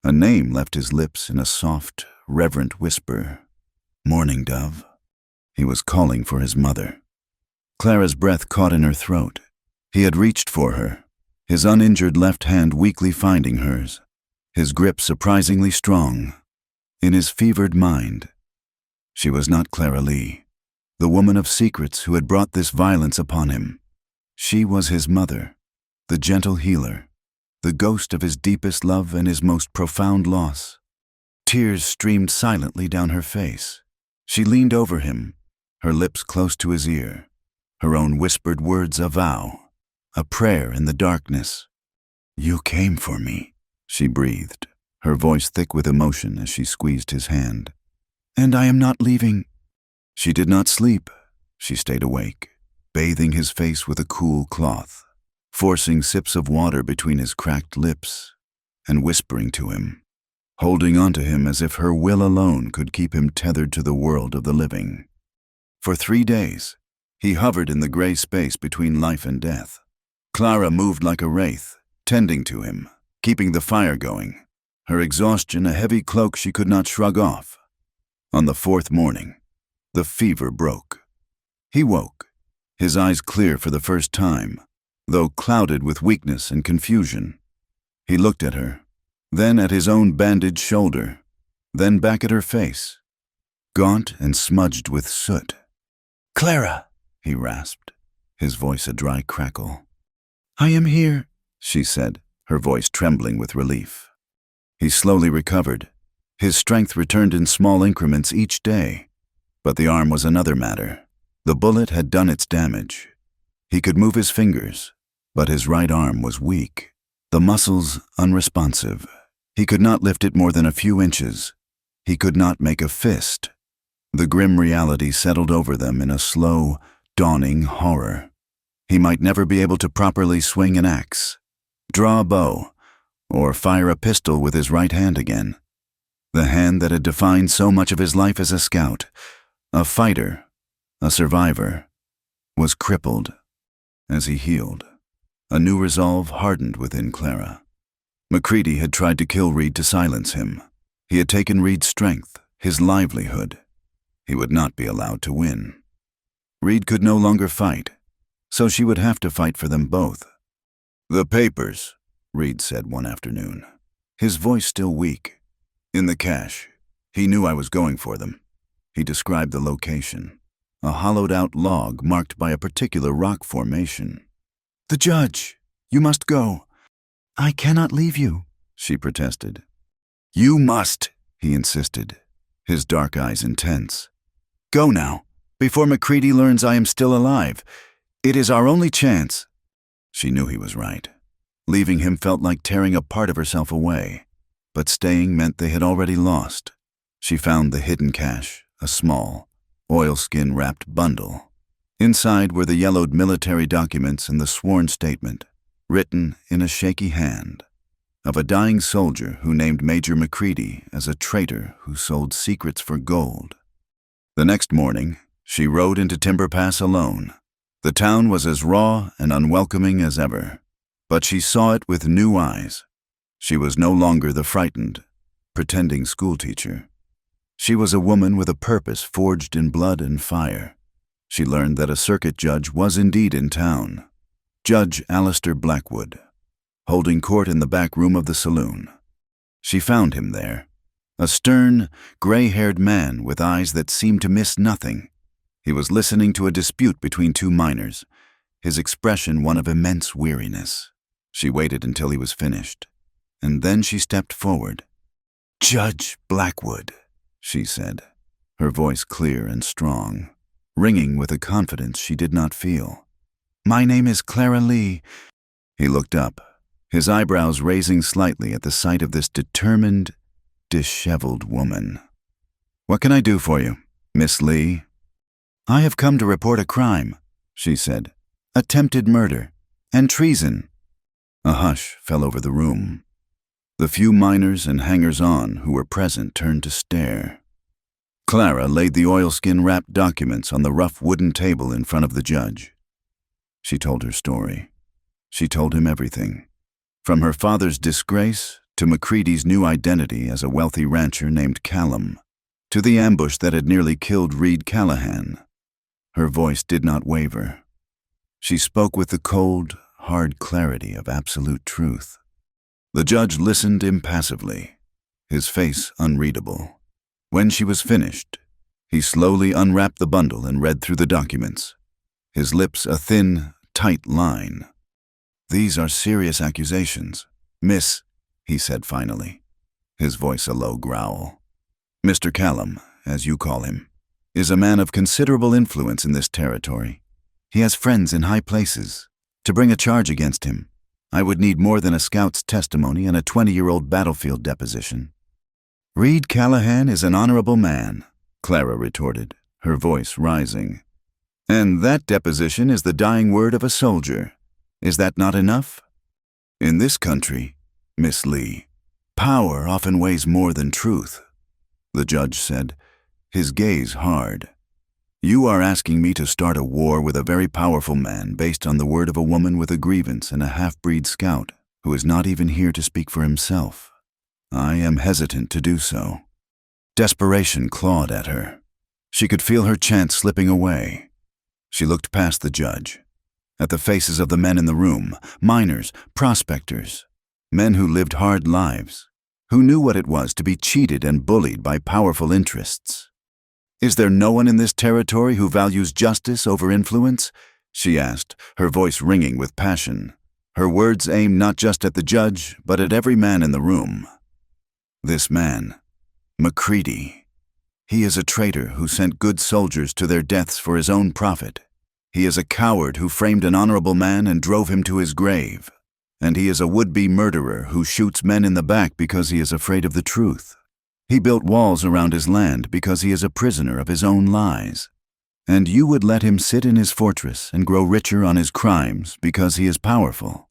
A name left his lips in a soft, reverent whisper. Morning, Dove. He was calling for his mother. Clara's breath caught in her throat. He had reached for her, his uninjured left hand weakly finding hers, his grip surprisingly strong. In his fevered mind, she was not Clara Lee, the woman of secrets who had brought this violence upon him. She was his mother, the gentle healer, the ghost of his deepest love and his most profound loss. Tears streamed silently down her face. She leaned over him, her lips close to his ear, her own whispered words a vow, a prayer in the darkness. You came for me, she breathed, her voice thick with emotion as she squeezed his hand. And I am not leaving. She did not sleep. She stayed awake, bathing his face with a cool cloth, forcing sips of water between his cracked lips, and whispering to him, holding on to him as if her will alone could keep him tethered to the world of the living. For 3 days, he hovered in the gray space between life and death. Clara moved like a wraith, tending to him, keeping the fire going, her exhaustion a heavy cloak she could not shrug off. On the 4th morning, the fever broke. He woke, his eyes clear for the first time, though clouded with weakness and confusion. He looked at her, then at his own bandaged shoulder, then back at her face, gaunt and smudged with soot. Clara, he rasped, his voice a dry crackle. I am here, she said, her voice trembling with relief. He slowly recovered. His strength returned in small increments each day. But the arm was another matter. The bullet had done its damage. He could move his fingers, but his right arm was weak, the muscles unresponsive. He could not lift it more than a few inches. He could not make a fist. The grim reality settled over them in a slow, dawning horror. He might never be able to properly swing an axe, draw a bow, or fire a pistol with his right hand again. The hand that had defined so much of his life as a scout, a fighter, a survivor, was crippled. As he healed, a new resolve hardened within Clara. MacCready had tried to kill Reed to silence him. He had taken Reed's strength, his livelihood. He would not be allowed to win. Reed could no longer fight, so she would have to fight for them both. The papers, Reed said one afternoon, his voice still weak. In the cache. He knew I was going for them. He described the location, a hollowed-out log marked by a particular rock formation. The judge, you must go. I cannot leave you, she protested. You must, he insisted, his dark eyes intense. Go now, before MacCready learns I am still alive. It is our only chance. She knew he was right. Leaving him felt like tearing a part of herself away, but staying meant they had already lost. She found the hidden cache, a small, oilskin-wrapped bundle. Inside were the yellowed military documents and the sworn statement, written in a shaky hand. of a dying soldier who named Major McCready as a traitor who sold secrets for gold. The next morning, she rode into Timber Pass alone. The town was as raw and unwelcoming as ever, but she saw it with new eyes. She was no longer the frightened, pretending schoolteacher. She was a woman with a purpose forged in blood and fire. She learned that a circuit judge was indeed in town, Judge Alistair Blackwood, holding court in the back room of the saloon. She found him there, a stern, gray-haired man with eyes that seemed to miss nothing. He was listening to a dispute between two miners, his expression one of immense weariness. She waited until he was finished, and then she stepped forward. "Judge Blackwood," she said, her voice clear and strong, ringing with a confidence she did not feel. "My name is Clara Lee." He looked up, his eyebrows raising slightly at the sight of this determined, disheveled woman. "What can I do for you, Miss Lee?" "I have come to report a crime," she said. "Attempted murder and treason." A hush fell over the room. The few miners and hangers-on who were present turned to stare. Clara laid the oilskin-wrapped documents on the rough wooden table in front of the judge. She told her story. She told him everything, from her father's disgrace to McCready's new identity as a wealthy rancher named Callum, to the ambush that had nearly killed Reed Callahan. Her voice did not waver. She spoke with the cold, hard clarity of absolute truth. The judge listened impassively, his face unreadable. When she was finished, he slowly unwrapped the bundle and read through the documents, his lips a thin, tight line. "These are serious accusations, Miss," he said finally, his voice a low growl. "Mr. Callum, as you call him, is a man of considerable influence in this territory. He has friends in high places. To bring a charge against him, I would need more than a scout's testimony and a 20-year-old battlefield deposition." "Reed Callahan is an honorable man," Clara retorted, her voice rising. "And that deposition is the dying word of a soldier. Is that not enough? In this country, Miss Lee, power often weighs more than truth," the judge said, his gaze hard. "You are asking me to start a war with a very powerful man based on the word of a woman with a grievance and a half-breed scout who is not even here to speak for himself. I am hesitant to do so." Desperation clawed at her. She could feel her chance slipping away. She looked past the judge, at the faces of the men in the room, miners, prospectors, men who lived hard lives, who knew what it was to be cheated and bullied by powerful interests. "Is there no one in this territory who values justice over influence?" she asked, her voice ringing with passion, her words aimed not just at the judge, but at every man in the room. "This man, McCready. He is a traitor who sent good soldiers to their deaths for his own profit. He is a coward who framed an honorable man and drove him to his grave. And he is a would-be murderer who shoots men in the back because he is afraid of the truth. He built walls around his land because he is a prisoner of his own lies. And you would let him sit in his fortress and grow richer on his crimes because he is powerful."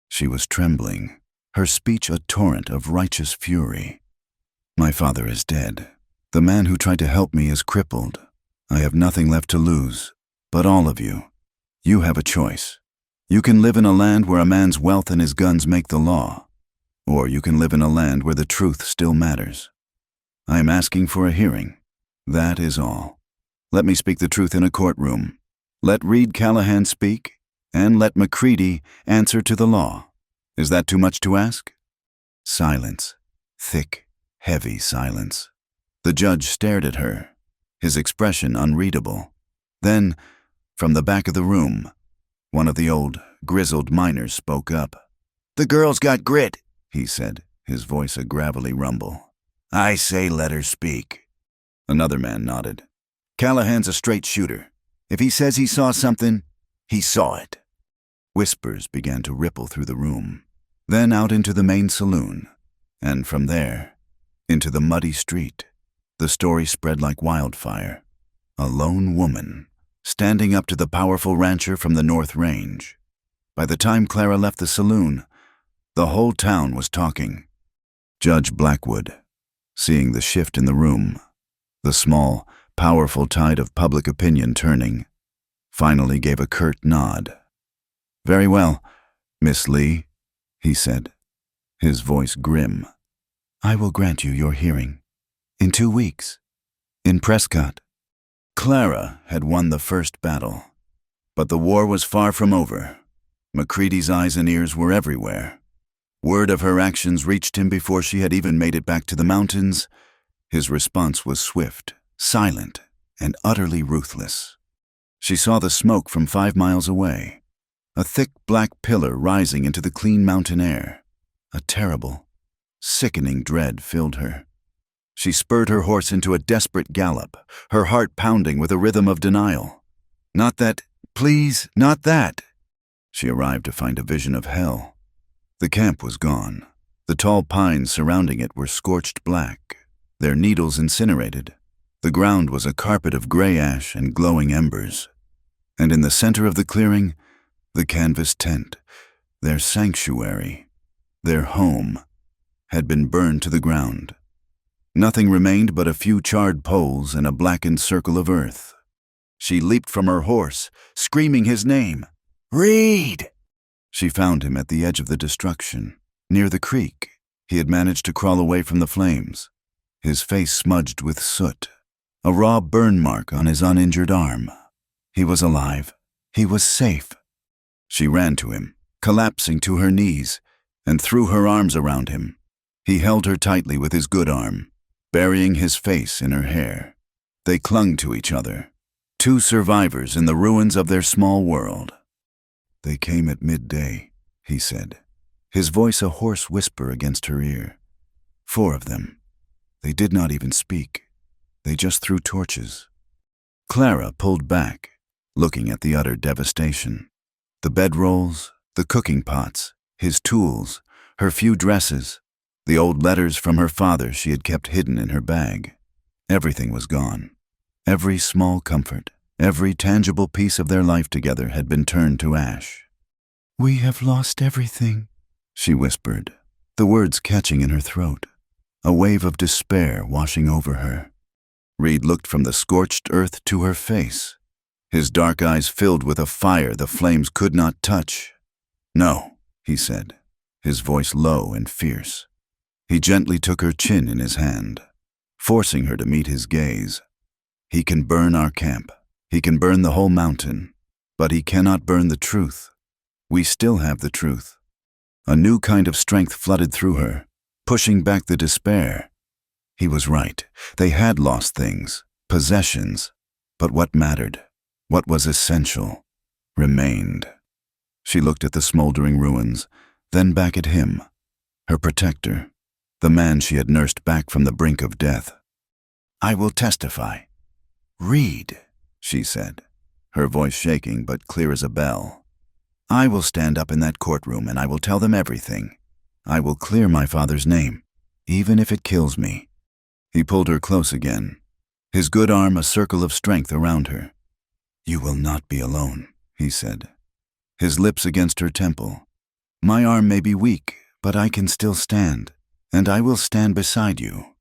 She was trembling, her speech a torrent of righteous fury. "My father is dead. The man who tried to help me is crippled. I have nothing left to lose. But all of you, you have a choice. You can live in a land where a man's wealth and his guns make the law, or you can live in a land where the truth still matters. I am asking for a hearing. That is all. Let me speak the truth in a courtroom. Let Reed Callahan speak, and let McCready answer to the law. Is that too much to ask?" Silence. Thick, heavy silence. The judge stared at her, his expression unreadable. Then, from the back of the room, one of the old, grizzled miners spoke up. "The girl's got grit," he said, his voice a gravelly rumble. "I say let her speak." Another man nodded. "Callahan's a straight shooter. If he says he saw something, he saw it." Whispers began to ripple through the room, then out into the main saloon, and from there, into the muddy street. The story spread like wildfire. A lone woman, standing up to the powerful rancher from the North Range. By the time Clara left the saloon, The whole town was talking. Judge Blackwood, seeing the shift in the room, the small, powerful tide of public opinion turning, finally gave a curt nod. "Very well, Miss Lee," he said, his voice grim. "I will grant you your hearing. In 2 weeks. In Prescott." Clara had won the first battle, but the war was far from over. Macready's eyes and ears were everywhere. Word of her actions reached him before she had even made it back to the mountains. His response was swift, silent, and utterly ruthless. She saw the smoke from 5 miles away, a thick black pillar rising into the clean mountain air. A terrible, sickening dread filled her. She spurred her horse into a desperate gallop, her heart pounding with a rhythm of denial. "Not that, please, not that!" She arrived to find a vision of hell. The camp was gone. The tall pines surrounding it were scorched black, their needles incinerated. The ground was a carpet of gray ash and glowing embers. And in the center of the clearing, the canvas tent, their sanctuary, their home, had been burned to the ground. Nothing remained but a few charred poles and a blackened circle of earth. She leaped from her horse, screaming his name. "Reed!" She found him at the edge of the destruction, near the creek. He had managed to crawl away from the flames, his face smudged with soot, a raw burn mark on his uninjured arm. He was alive. He was safe. She ran to him, collapsing to her knees, and threw her arms around him. He held her tightly with his good arm, burying his face in her hair. They clung to each other, 2 survivors in the ruins of their small world. "They came at midday," he said, his voice a hoarse whisper against her ear. 4 of them. They did not even speak. They just threw torches. Clara pulled back, looking at the utter devastation. The bedrolls, the cooking pots, his tools, her few dresses, the old letters from her father she had kept hidden in her bag. Everything was gone. Every small comfort, every tangible piece of their life together had been turned to ash. "We have lost everything," she whispered, the words catching in her throat, a wave of despair washing over her. Reed looked from the scorched earth to her face, his dark eyes filled with a fire the flames could not touch. "No," he said, his voice low and fierce. He gently took her chin in his hand, forcing her to meet his gaze. "He can burn our camp. He can burn the whole mountain, but he cannot burn the truth. We still have the truth." A new kind of strength flooded through her, pushing back the despair. He was right. They had lost things, possessions, but what mattered, what was essential, remained. She looked at the smoldering ruins, then back at him, her protector, the man she had nursed back from the brink of death. "I will testify." "Reed," she said, her voice shaking but clear as a bell. "I will stand up in that courtroom and I will tell them everything. I will clear my father's name, even if it kills me." He pulled her close again, his good arm a circle of strength around her. "You will not be alone," he said, his lips against her temple. "My arm may be weak, but I can still stand, and I will stand beside you."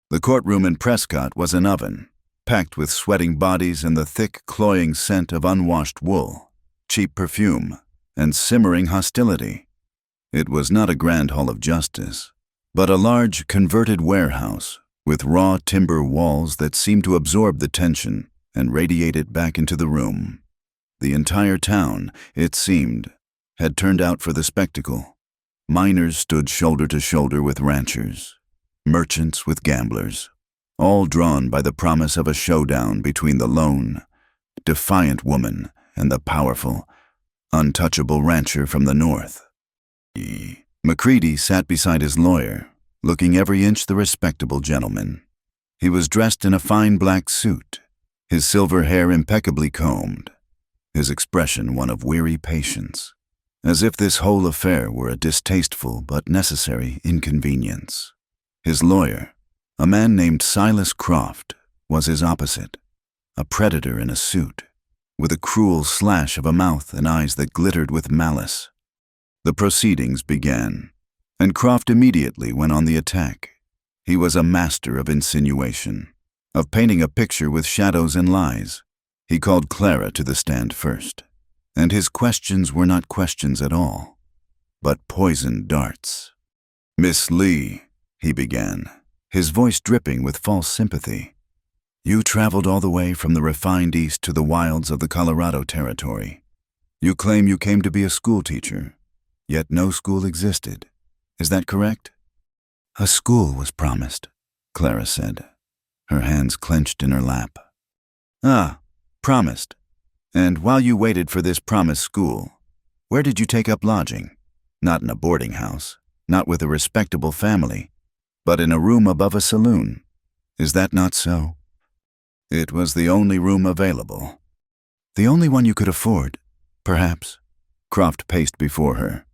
The courtroom in Prescott was an oven, packed with sweating bodies and the thick, cloying scent of unwashed wool, cheap perfume, and simmering hostility. It was not a grand hall of justice, but a large, converted warehouse with raw timber walls that seemed to absorb the tension and radiate it back into the room. The entire town, it seemed, had turned out for the spectacle. Miners stood shoulder to shoulder with ranchers, merchants with gamblers, all drawn by the promise of a showdown between the lone, defiant woman and the powerful, untouchable rancher from the north. Macready sat beside his lawyer, looking every inch the respectable gentleman. He was dressed in a fine black suit, his silver hair impeccably combed, his expression one of weary patience, as if this whole affair were a distasteful but necessary inconvenience. His lawyer, a man named Silas Croft, was his opposite, a predator in a suit, with a cruel slash of a mouth and eyes that glittered with malice. The proceedings began. And Croft immediately went on the attack. He was a master of insinuation, of painting a picture with shadows and lies. He called Clara to the stand first, and his questions were not questions at all, but poisoned darts. "Miss Lee," he began, his voice dripping with false sympathy, "you traveled all the way from the refined East to the wilds of the Colorado Territory. You claim you came to be a schoolteacher, yet no school existed. Is that correct?" "A school was promised," Clara said, her hands clenched in her lap. "Ah, promised. And while you waited for this promised school, where did you take up lodging? Not in a boarding house, not with a respectable family, but in a room above a saloon. Is that not so?" "It was the only room available." "The only one you could afford, perhaps." Croft paced before her,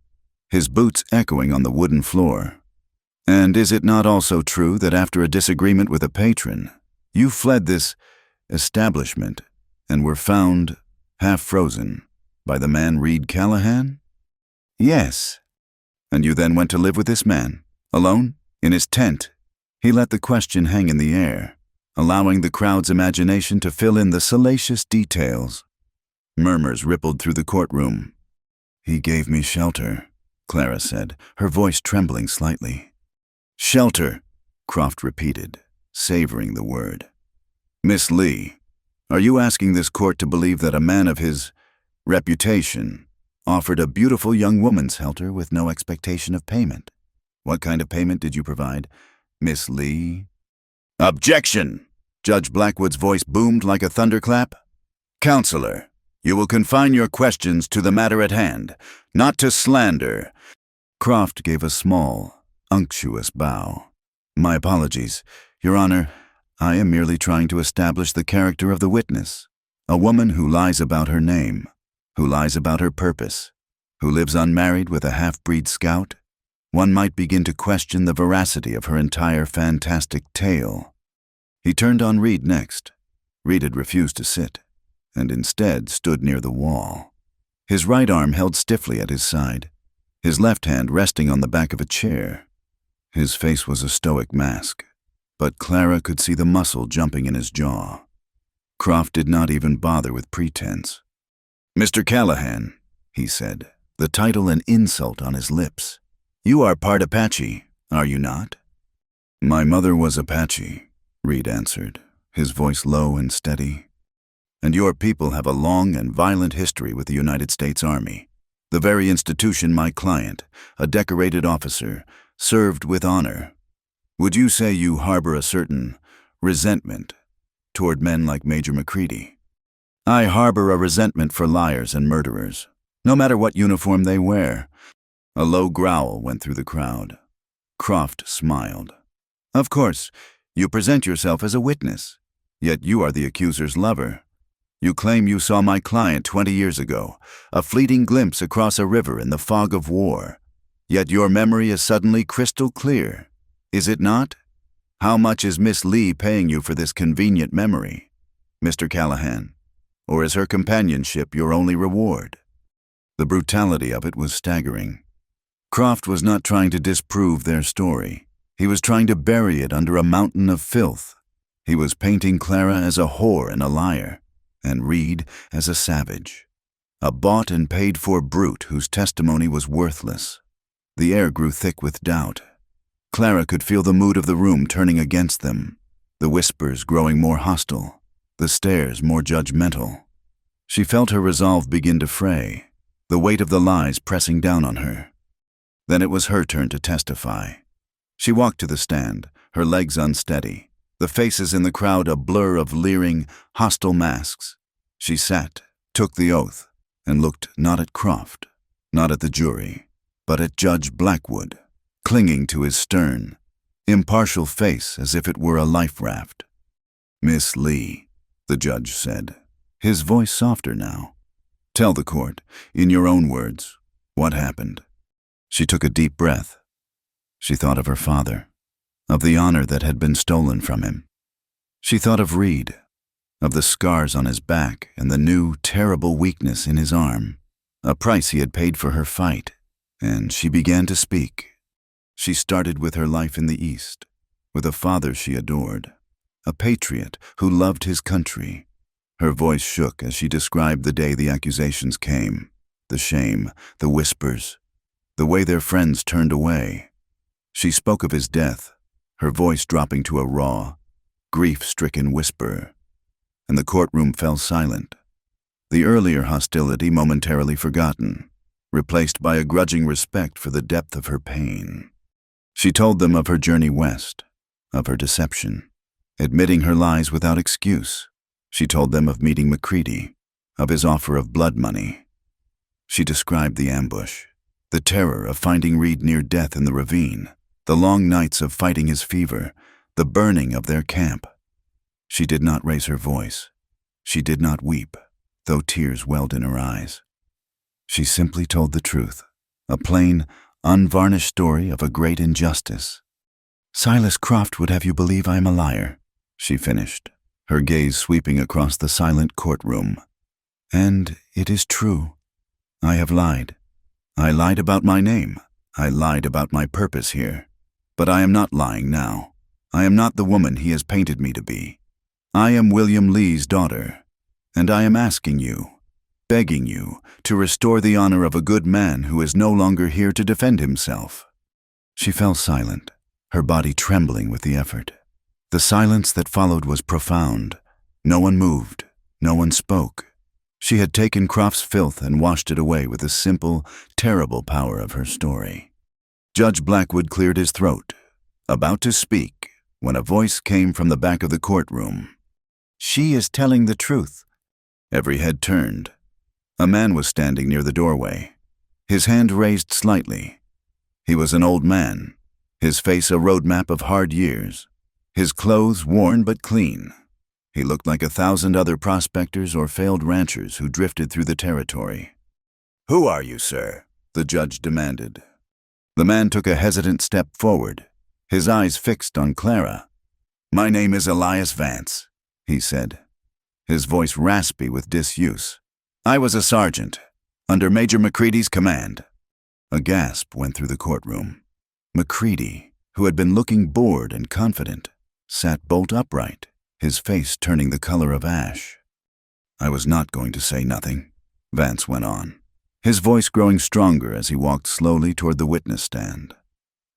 his boots echoing on the wooden floor. "And is it not also true that after a disagreement with a patron, you fled this establishment and were found, half frozen, by the man Reed Callahan?" "Yes." "And you then went to live with this man, alone, in his tent?" He let the question hang in the air, allowing the crowd's imagination to fill in the salacious details. Murmurs rippled through the courtroom. "He gave me shelter," Clara said, her voice trembling slightly. "Shelter," Croft repeated, savoring the word. "Miss Lee, are you asking this court to believe that a man of his reputation offered a beautiful young woman shelter with no expectation of payment? What kind of payment did you provide, Miss Lee?" "Objection!" Judge Blackwood's voice boomed like a thunderclap. "Counselor, you will confine your questions to the matter at hand, not to slander." Croft gave a small, unctuous bow. "My apologies, Your Honor. I am merely trying to establish the character of the witness, a woman who lies about her name, who lies about her purpose, who lives unmarried with a half-breed scout. One might begin to question the veracity of her entire fantastic tale." He turned on Reed next. Reed had refused to sit, and instead stood near the wall, his right arm held stiffly at his side, his left hand resting on the back of a chair. His face was a stoic mask, but Clara could see the muscle jumping in his jaw. Croft did not even bother with pretense. "Mr. Callahan," he said, the title an insult on his lips, "you are part Apache, are you not?" "My mother was Apache," Reed answered, his voice low and steady. "And your people have a long and violent history with the United States Army, the very institution my client, a decorated officer, served with honor. Would you say you harbor a certain resentment toward men like Major McCready?" "I harbor a resentment for liars and murderers, no matter what uniform they wear." A low growl went through the crowd. Croft smiled. "Of course, you present yourself as a witness, yet you are the accuser's lover. You claim you saw my client 20 years ago, a fleeting glimpse across a river in the fog of war. Yet your memory is suddenly crystal clear. Is it not? How much is Miss Lee paying you for this convenient memory, Mr. Callahan? Or is her companionship your only reward?" The brutality of it was staggering. Croft was not trying to disprove their story. He was trying to bury it under a mountain of filth. He was painting Clara as a whore and a liar, and Reed as a savage, a bought and paid-for brute whose testimony was worthless. The air grew thick with doubt. Clara could feel the mood of the room turning against them, the whispers growing more hostile, the stares more judgmental. She felt her resolve begin to fray, the weight of the lies pressing down on her. Then it was her turn to testify. She walked to the stand, her legs unsteady, the faces in the crowd a blur of leering, hostile masks. She sat, took the oath, and looked not at Croft, not at the jury, but at Judge Blackwood, clinging to his stern, impartial face as if it were a life raft. "Miss Lee," the judge said, his voice softer now, "tell the court, in your own words, what happened." She took a deep breath. She thought of her father, of the honor that had been stolen from him. She thought of Reed, of the scars on his back and the new, terrible weakness in his arm, a price he had paid for her fight, and she began to speak. She started with her life in the East, with a father she adored, a patriot who loved his country. Her voice shook as she described the day the accusations came, the shame, the whispers, the way their friends turned away. She spoke of his death, her voice dropping to a raw, grief-stricken whisper, and the courtroom fell silent. The earlier hostility momentarily forgotten, replaced by a grudging respect for the depth of her pain. She told them of her journey west, of her deception, admitting her lies without excuse. She told them of meeting McCready, of his offer of blood money. She described the ambush, the terror of finding Reed near death in the ravine, the long nights of fighting his fever, the burning of their camp. She did not raise her voice. She did not weep, though tears welled in her eyes. She simply told the truth, a plain, unvarnished story of a great injustice. "Silas Croft would have you believe I am a liar," she finished, her gaze sweeping across the silent courtroom. "And it is true. I have lied. I lied about my name. I lied about my purpose here. But I am not lying now. I am not the woman he has painted me to be. I am William Lee's daughter, and I am asking you, begging you, to restore the honor of a good man who is no longer here to defend himself." She fell silent, her body trembling with the effort. The silence that followed was profound. No one moved, no one spoke. She had taken Croft's filth and washed it away with the simple, terrible power of her story. Judge Blackwood cleared his throat, about to speak, when a voice came from the back of the courtroom. "She is telling the truth." Every head turned. A man was standing near the doorway, his hand raised slightly. He was an old man, his face a roadmap of hard years, his clothes worn but clean. He looked like 1,000 other prospectors or failed ranchers who drifted through the territory. "Who are you, sir?" the judge demanded. The man took a hesitant step forward, his eyes fixed on Clara. "My name is Elias Vance," he said, his voice raspy with disuse. "I was a sergeant, under Major McCready's command." A gasp went through the courtroom. McCready, who had been looking bored and confident, sat bolt upright, his face turning the color of ash. "I was not going to say nothing," Vance went on, his voice growing stronger as he walked slowly toward the witness stand.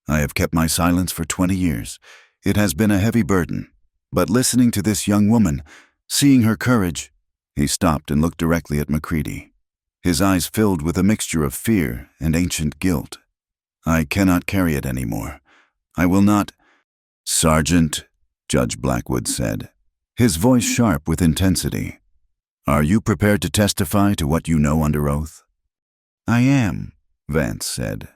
"I have kept my silence for 20 years. It has been a heavy burden. But listening to this young woman, seeing her courage—" He stopped and looked directly at McCready, his eyes filled with a mixture of fear and ancient guilt. "I cannot carry it anymore. I will not—" "Sergeant," Judge Blackwood said, his voice sharp with intensity, "are you prepared to testify to what you know under oath?" "I am," Vance said.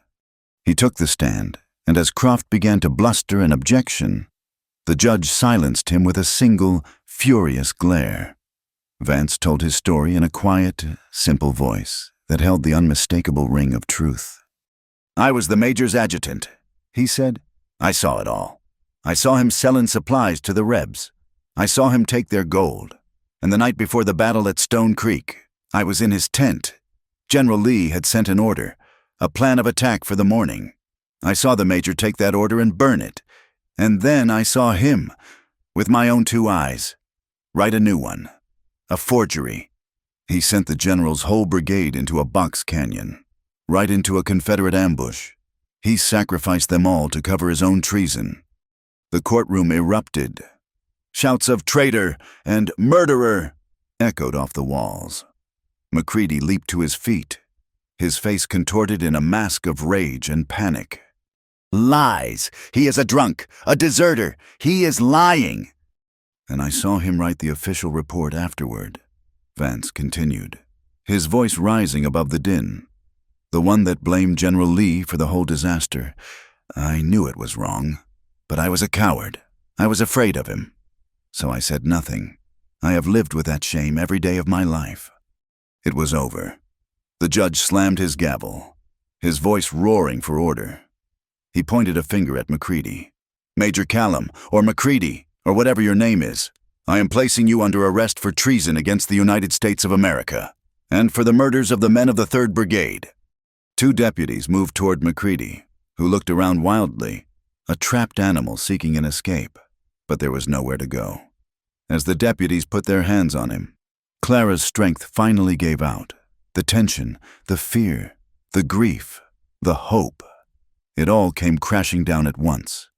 He took the stand, and as Croft began to bluster an objection, the judge silenced him with a single, furious glare. Vance told his story in a quiet, simple voice that held the unmistakable ring of truth. "I was the major's adjutant," he said. "I saw it all. I saw him selling supplies to the Rebs. I saw him take their gold. And the night before the battle at Stone Creek, I was in his tent. General Lee had sent an order, a plan of attack for the morning. I saw the major take that order and burn it. And then I saw him, with my own 2 eyes, write a new one, a forgery. He sent the general's whole brigade into a box canyon, right into a Confederate ambush. He sacrificed them all to cover his own treason." The courtroom erupted. Shouts of "traitor" and "murderer" echoed off the walls. McCready leaped to his feet, his face contorted in a mask of rage and panic. "Lies! He is a drunk, a deserter! He is lying!" "And I saw him write the official report afterward," Vance continued, his voice rising above the din. "The one that blamed General Lee for the whole disaster. I knew it was wrong, but I was a coward. I was afraid of him. So I said nothing. I have lived with that shame every day of my life." It was over. The judge slammed his gavel, his voice roaring for order. He pointed a finger at McCready. "Major Callum, or McCready, or whatever your name is, I am placing you under arrest for treason against the United States of America, and for the murders of the men of the 3rd Brigade." 2 deputies moved toward McCready, who looked around wildly, a trapped animal seeking an escape, but there was nowhere to go. As the deputies put their hands on him, Clara's strength finally gave out. The tension, the fear, the grief, the hope. It all came crashing down at once.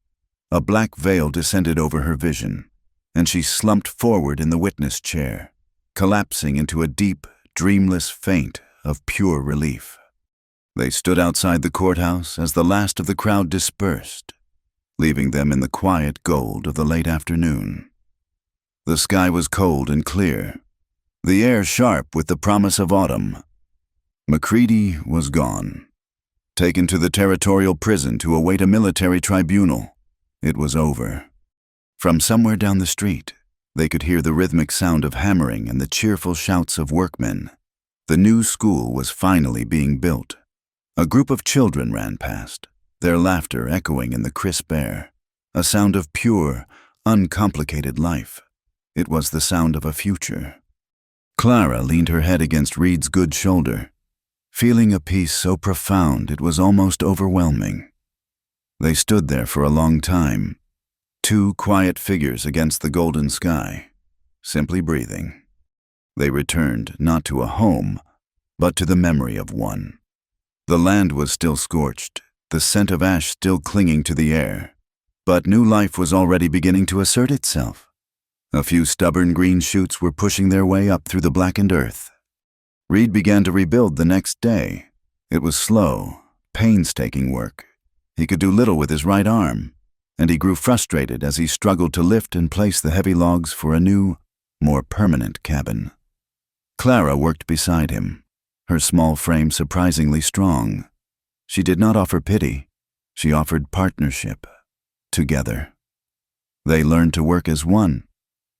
A black veil descended over her vision, and she slumped forward in the witness chair, collapsing into a deep, dreamless faint of pure relief. They stood outside the courthouse as the last of the crowd dispersed, leaving them in the quiet gold of the late afternoon. The sky was cold and clear, the air sharp with the promise of autumn. Macready was gone, taken to the territorial prison to await a military tribunal. It was over. From somewhere down the street, they could hear the rhythmic sound of hammering and the cheerful shouts of workmen. The new school was finally being built. A group of children ran past, their laughter echoing in the crisp air, a sound of pure, uncomplicated life. It was the sound of a future. Clara leaned her head against Reed's good shoulder, feeling a peace so profound it was almost overwhelming. They stood there for a long time, two quiet figures against the golden sky, simply breathing. They returned not to a home, but to the memory of one. The land was still scorched, the scent of ash still clinging to the air, but new life was already beginning to assert itself. A few stubborn green shoots were pushing their way up through the blackened earth. Reed began to rebuild the next day. It was slow, painstaking work. He could do little with his right arm, and he grew frustrated as he struggled to lift and place the heavy logs for a new, more permanent cabin. Clara worked beside him, her small frame surprisingly strong. She did not offer pity. She offered partnership. Together. They learned to work as one,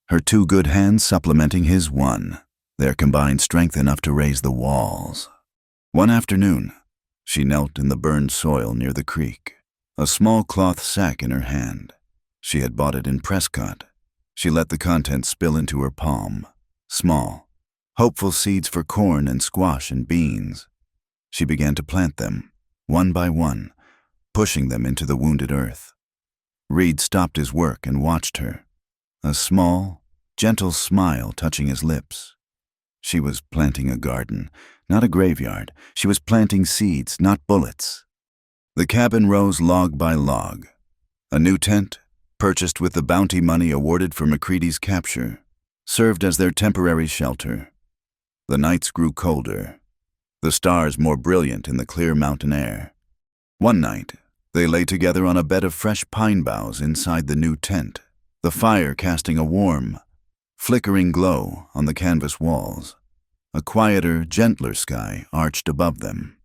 her two good hands supplementing his one, their combined strength enough to raise the walls. One afternoon, she knelt in the burned soil near the creek, a small cloth sack in her hand. She had bought it in Prescott. She let the contents spill into her palm. Small, hopeful seeds for corn and squash and beans. She began to plant them, one by one, pushing them into the wounded earth. Reed stopped his work and watched her, a small, gentle smile touching his lips. She was planting a garden, not a graveyard. She was planting seeds, not bullets. The cabin rose log by log. A new tent, purchased with the bounty money awarded for Macready's capture, served as their temporary shelter. The nights grew colder, the stars more brilliant in the clear mountain air. One night, they lay together on a bed of fresh pine boughs inside the new tent, the fire casting a warm, flickering glow on the canvas walls. A quieter, gentler sky arched above them.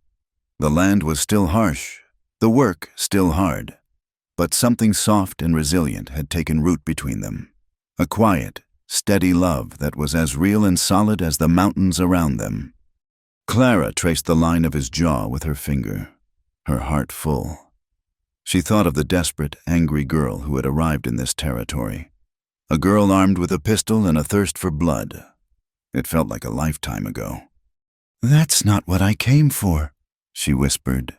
The land was still harsh, the work still hard, but something soft and resilient had taken root between them. A quiet, steady love that was as real and solid as the mountains around them. Clara traced the line of his jaw with her finger, her heart full. She thought of the desperate, angry girl who had arrived in this territory. A girl armed with a pistol and a thirst for blood. It felt like a lifetime ago. "That's not what I came for," she whispered,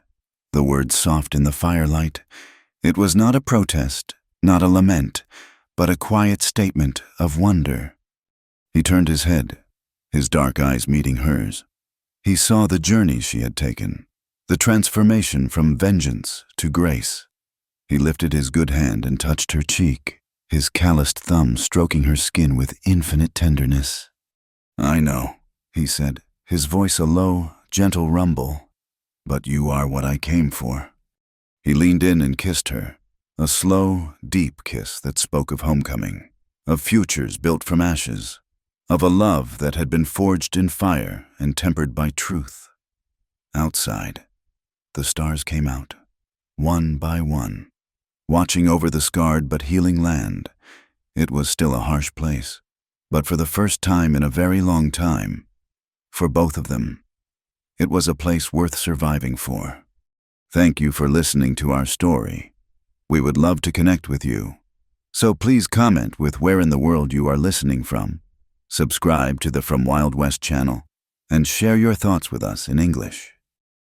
the words soft in the firelight. It was not a protest, not a lament, but a quiet statement of wonder. He turned his head, his dark eyes meeting hers. He saw the journey she had taken, the transformation from vengeance to grace. He lifted his good hand and touched her cheek, his calloused thumb stroking her skin with infinite tenderness. "I know," he said, his voice a low, gentle rumble. "But you are what I came for." He leaned in and kissed her, a slow, deep kiss that spoke of homecoming, of futures built from ashes, of a love that had been forged in fire and tempered by truth. Outside, the stars came out, one by one, watching over the scarred but healing land. It was still a harsh place, but for the first time in a very long time, for both of them, it was a place worth surviving for. Thank you for listening to our story. We would love to connect with you, so please comment with where in the world you are listening from, subscribe to the From Wild West channel, and share your thoughts with us in English.